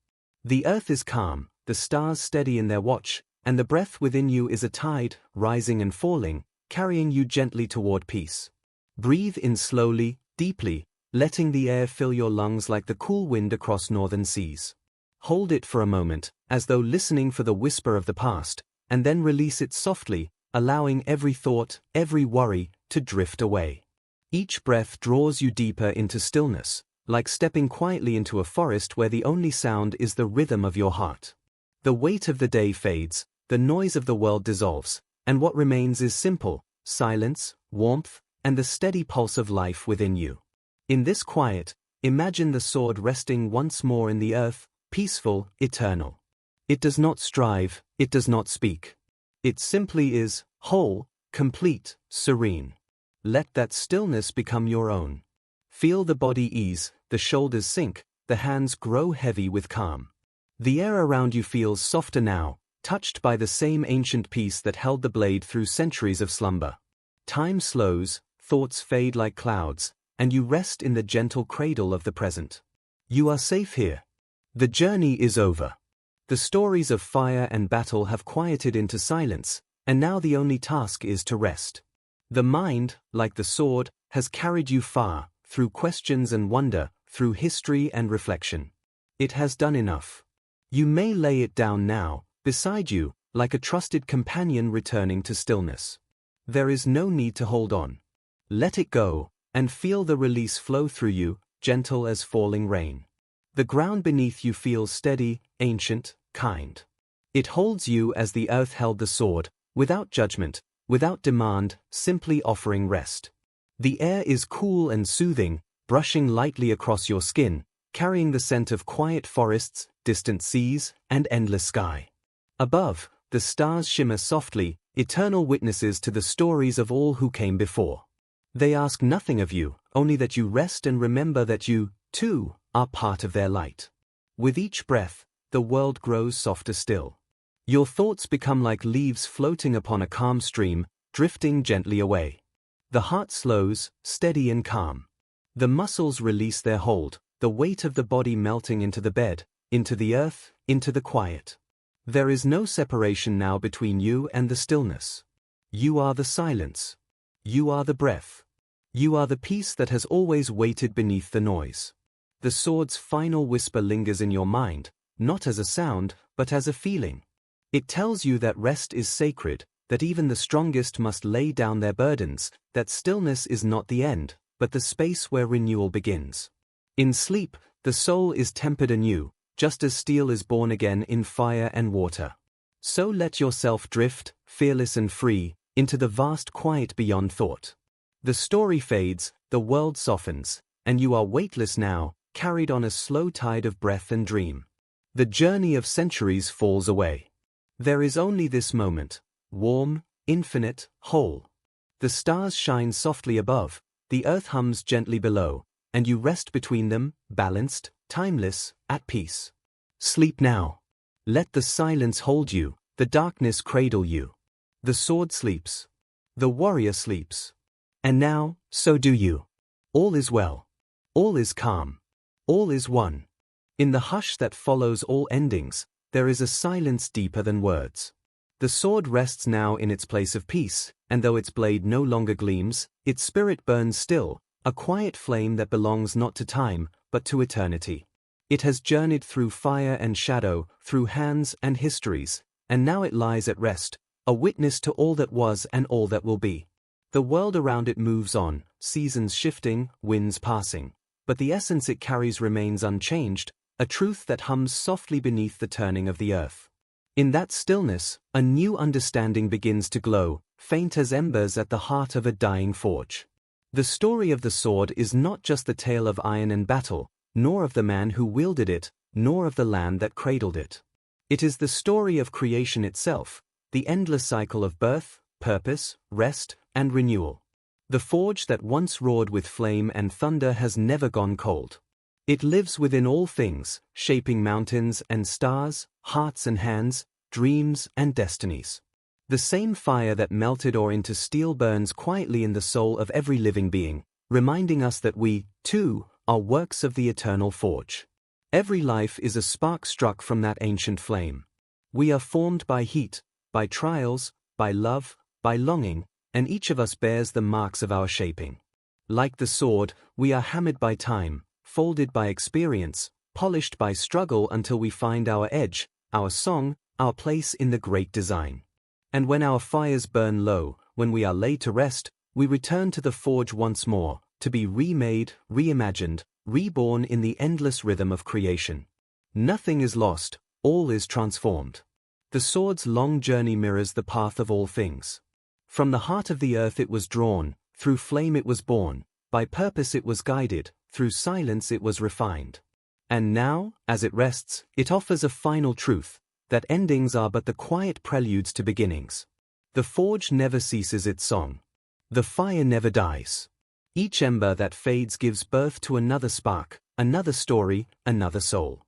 The earth is calm, the stars steady in their watch, and the breath within you is a tide, rising and falling, carrying you gently toward peace. Breathe in slowly, deeply, letting the air fill your lungs like the cool wind across northern seas. Hold it for a moment, as though listening for the whisper of the past, and then release it softly, allowing every thought, every worry, to drift away. Each breath draws you deeper into stillness, like stepping quietly into a forest where the only sound is the rhythm of your heart. The weight of the day fades, the noise of the world dissolves, and what remains is simple, silence, warmth, and the steady pulse of life within you. In this quiet, imagine the sword resting once more in the earth, peaceful, eternal. It does not strive, it does not speak. It simply is, whole, complete, serene. Let that stillness become your own. Feel the body ease, the shoulders sink, the hands grow heavy with calm. The air around you feels softer now, touched by the same ancient peace that held the blade through centuries of slumber. Time slows, thoughts fade like clouds, and you rest in the gentle cradle of the present. You are safe here. The journey is over. The stories of fire and battle have quieted into silence, and now the only task is to rest. The mind, like the sword, has carried you far, through questions and wonder, through history and reflection. It has done enough. You may lay it down now, beside you, like a trusted companion returning to stillness. There is no need to hold on. Let it go, and feel the release flow through you, gentle as falling rain. The ground beneath you feels steady, ancient, kind. It holds you as the earth held the sword, without judgment, without demand, simply offering rest. The air is cool and soothing, brushing lightly across your skin, carrying the scent of quiet forests, distant seas, and endless sky. Above, the stars shimmer softly, eternal witnesses to the stories of all who came before. They ask nothing of you, only that you rest and remember that you, too, are part of their light. With each breath, the world grows softer still. Your thoughts become like leaves floating upon a calm stream, drifting gently away. The heart slows, steady and calm. The muscles release their hold, the weight of the body melting into the bed, into the earth, into the quiet. There is no separation now between you and the stillness. You are the silence. You are the breath. You are the peace that has always waited beneath the noise. The sword's final whisper lingers in your mind, not as a sound, but as a feeling. It tells you that rest is sacred, that even the strongest must lay down their burdens, that stillness is not the end, but the space where renewal begins. In sleep, the soul is tempered anew, just as steel is born again in fire and water. So let yourself drift, fearless and free, into the vast quiet beyond thought. The story fades, the world softens, and you are weightless now, carried on a slow tide of breath and dream. The journey of centuries falls away. There is only this moment, warm, infinite, whole. The stars shine softly above, the earth hums gently below, and you rest between them, balanced, timeless, at peace. Sleep now. Let the silence hold you, the darkness cradle you. The sword sleeps. The warrior sleeps. And now, so do you. All is well. All is calm. All is one. In the hush that follows all endings, there is a silence deeper than words. The sword rests now in its place of peace, and though its blade no longer gleams, its spirit burns still, a quiet flame that belongs not to time, but to eternity. It has journeyed through fire and shadow, through hands and histories, and now it lies at rest, a witness to all that was and all that will be. The world around it moves on, seasons shifting, winds passing, but the essence it carries remains unchanged, a truth that hums softly beneath the turning of the earth. In that stillness, a new understanding begins to glow, faint as embers at the heart of a dying forge. The story of the sword is not just the tale of iron and battle, nor of the man who wielded it, nor of the land that cradled it. It is the story of creation itself, the endless cycle of birth, purpose, rest, and renewal. The forge that once roared with flame and thunder has never gone cold. It lives within all things, shaping mountains and stars, hearts and hands, dreams and destinies. The same fire that melted ore into steel burns quietly in the soul of every living being, reminding us that we, too, are works of the eternal forge. Every life is a spark struck from that ancient flame. We are formed by heat, by trials, by love, by longing, and each of us bears the marks of our shaping. Like the sword, we are hammered by time, folded by experience, polished by struggle until we find our edge, our song, our place in the great design. And when our fires burn low, when we are laid to rest, we return to the forge once more, to be remade, reimagined, reborn in the endless rhythm of creation. Nothing is lost, all is transformed. The sword's long journey mirrors the path of all things. From the heart of the earth it was drawn, through flame it was born, by purpose it was guided, through silence it was refined. And now, as it rests, it offers a final truth, that endings are but the quiet preludes to beginnings. The forge never ceases its song. The fire never dies. Each ember that fades gives birth to another spark, another story, another soul.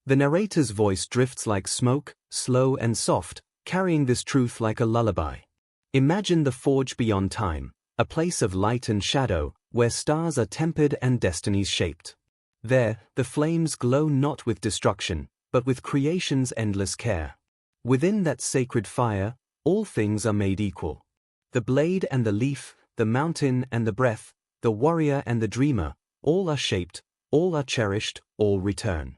The narrator's voice drifts like smoke, slow and soft, carrying this truth like a lullaby. Imagine the forge beyond time, a place of light and shadow, where stars are tempered and destinies shaped. There, the flames glow not with destruction, but with creation's endless care. Within that sacred fire, all things are made equal. The blade and the leaf, the mountain and the breath, the warrior and the dreamer, all are shaped, all are cherished, all return.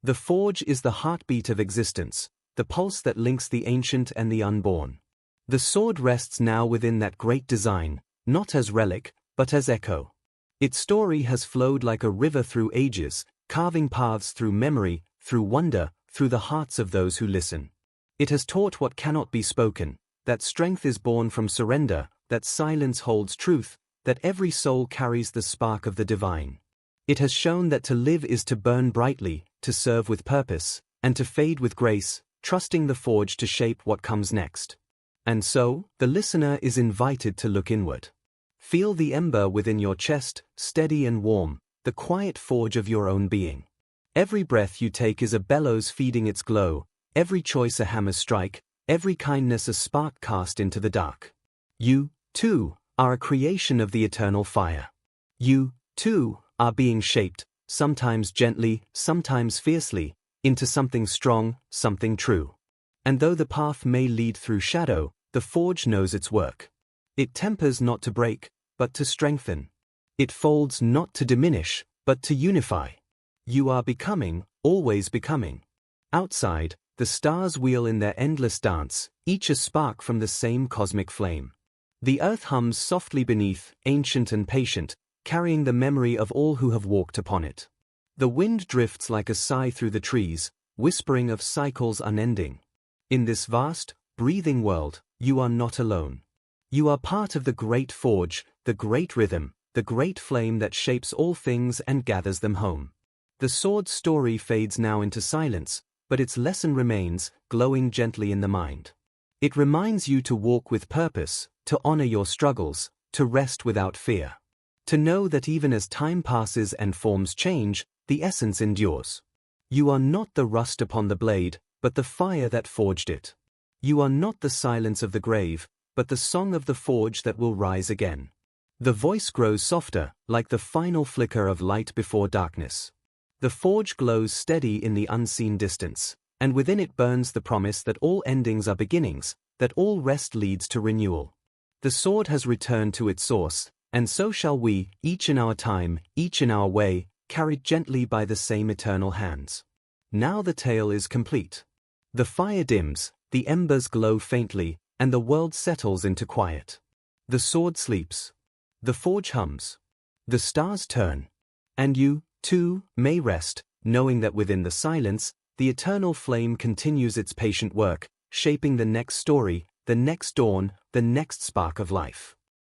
The forge is the heartbeat of existence, the pulse that links the ancient and the unborn. The sword rests now within that great design, not as relic, but as echo. Its story has flowed like a river through ages, carving paths through memory, through wonder, through the hearts of those who listen. It has taught what cannot be spoken, that strength is born from surrender, that silence holds truth, that every soul carries the spark of the divine. It has shown that to live is to burn brightly, to serve with purpose, and to fade with grace, trusting the forge to shape what comes next. And so, the listener is invited to look inward. Feel the ember within your chest, steady and warm, the quiet forge of your own being. Every breath you take is a bellows feeding its glow, every choice a hammer strike, every kindness a spark cast into the dark. You, too, are a creation of the eternal fire. You, too, are being shaped, sometimes gently, sometimes fiercely, into something strong, something true. And though the path may lead through shadow, the forge knows its work. It tempers not to break, but to strengthen. It folds not to diminish, but to unify. You are becoming, always becoming. Outside, the stars wheel in their endless dance, each a spark from the same cosmic flame. The earth hums softly beneath, ancient and patient, carrying the memory of all who have walked upon it. The wind drifts like a sigh through the trees, whispering of cycles unending. In this vast, breathing world, you are not alone. You are part of the great forge, the great rhythm, the great flame that shapes all things and gathers them home. The sword's story fades now into silence, but its lesson remains, glowing gently in the mind. It reminds you to walk with purpose, to honor your struggles, to rest without fear. To know that even as time passes and forms change, the essence endures. You are not the rust upon the blade, but the fire that forged it. You are not the silence of the grave, but the song of the forge that will rise again. The voice grows softer, like the final flicker of light before darkness. The forge glows steady in the unseen distance, and within it burns the promise that all endings are beginnings, that all rest leads to renewal. The sword has returned to its source, and so shall we, each in our time, each in our way, carried gently by the same eternal hands. Now the tale is complete. The fire dims, the embers glow faintly, and the world settles into quiet. The sword sleeps. The forge hums. The stars turn. And you, too, may rest, knowing that within the silence, the eternal flame continues its patient work, shaping the next story, the next dawn, the next spark of life.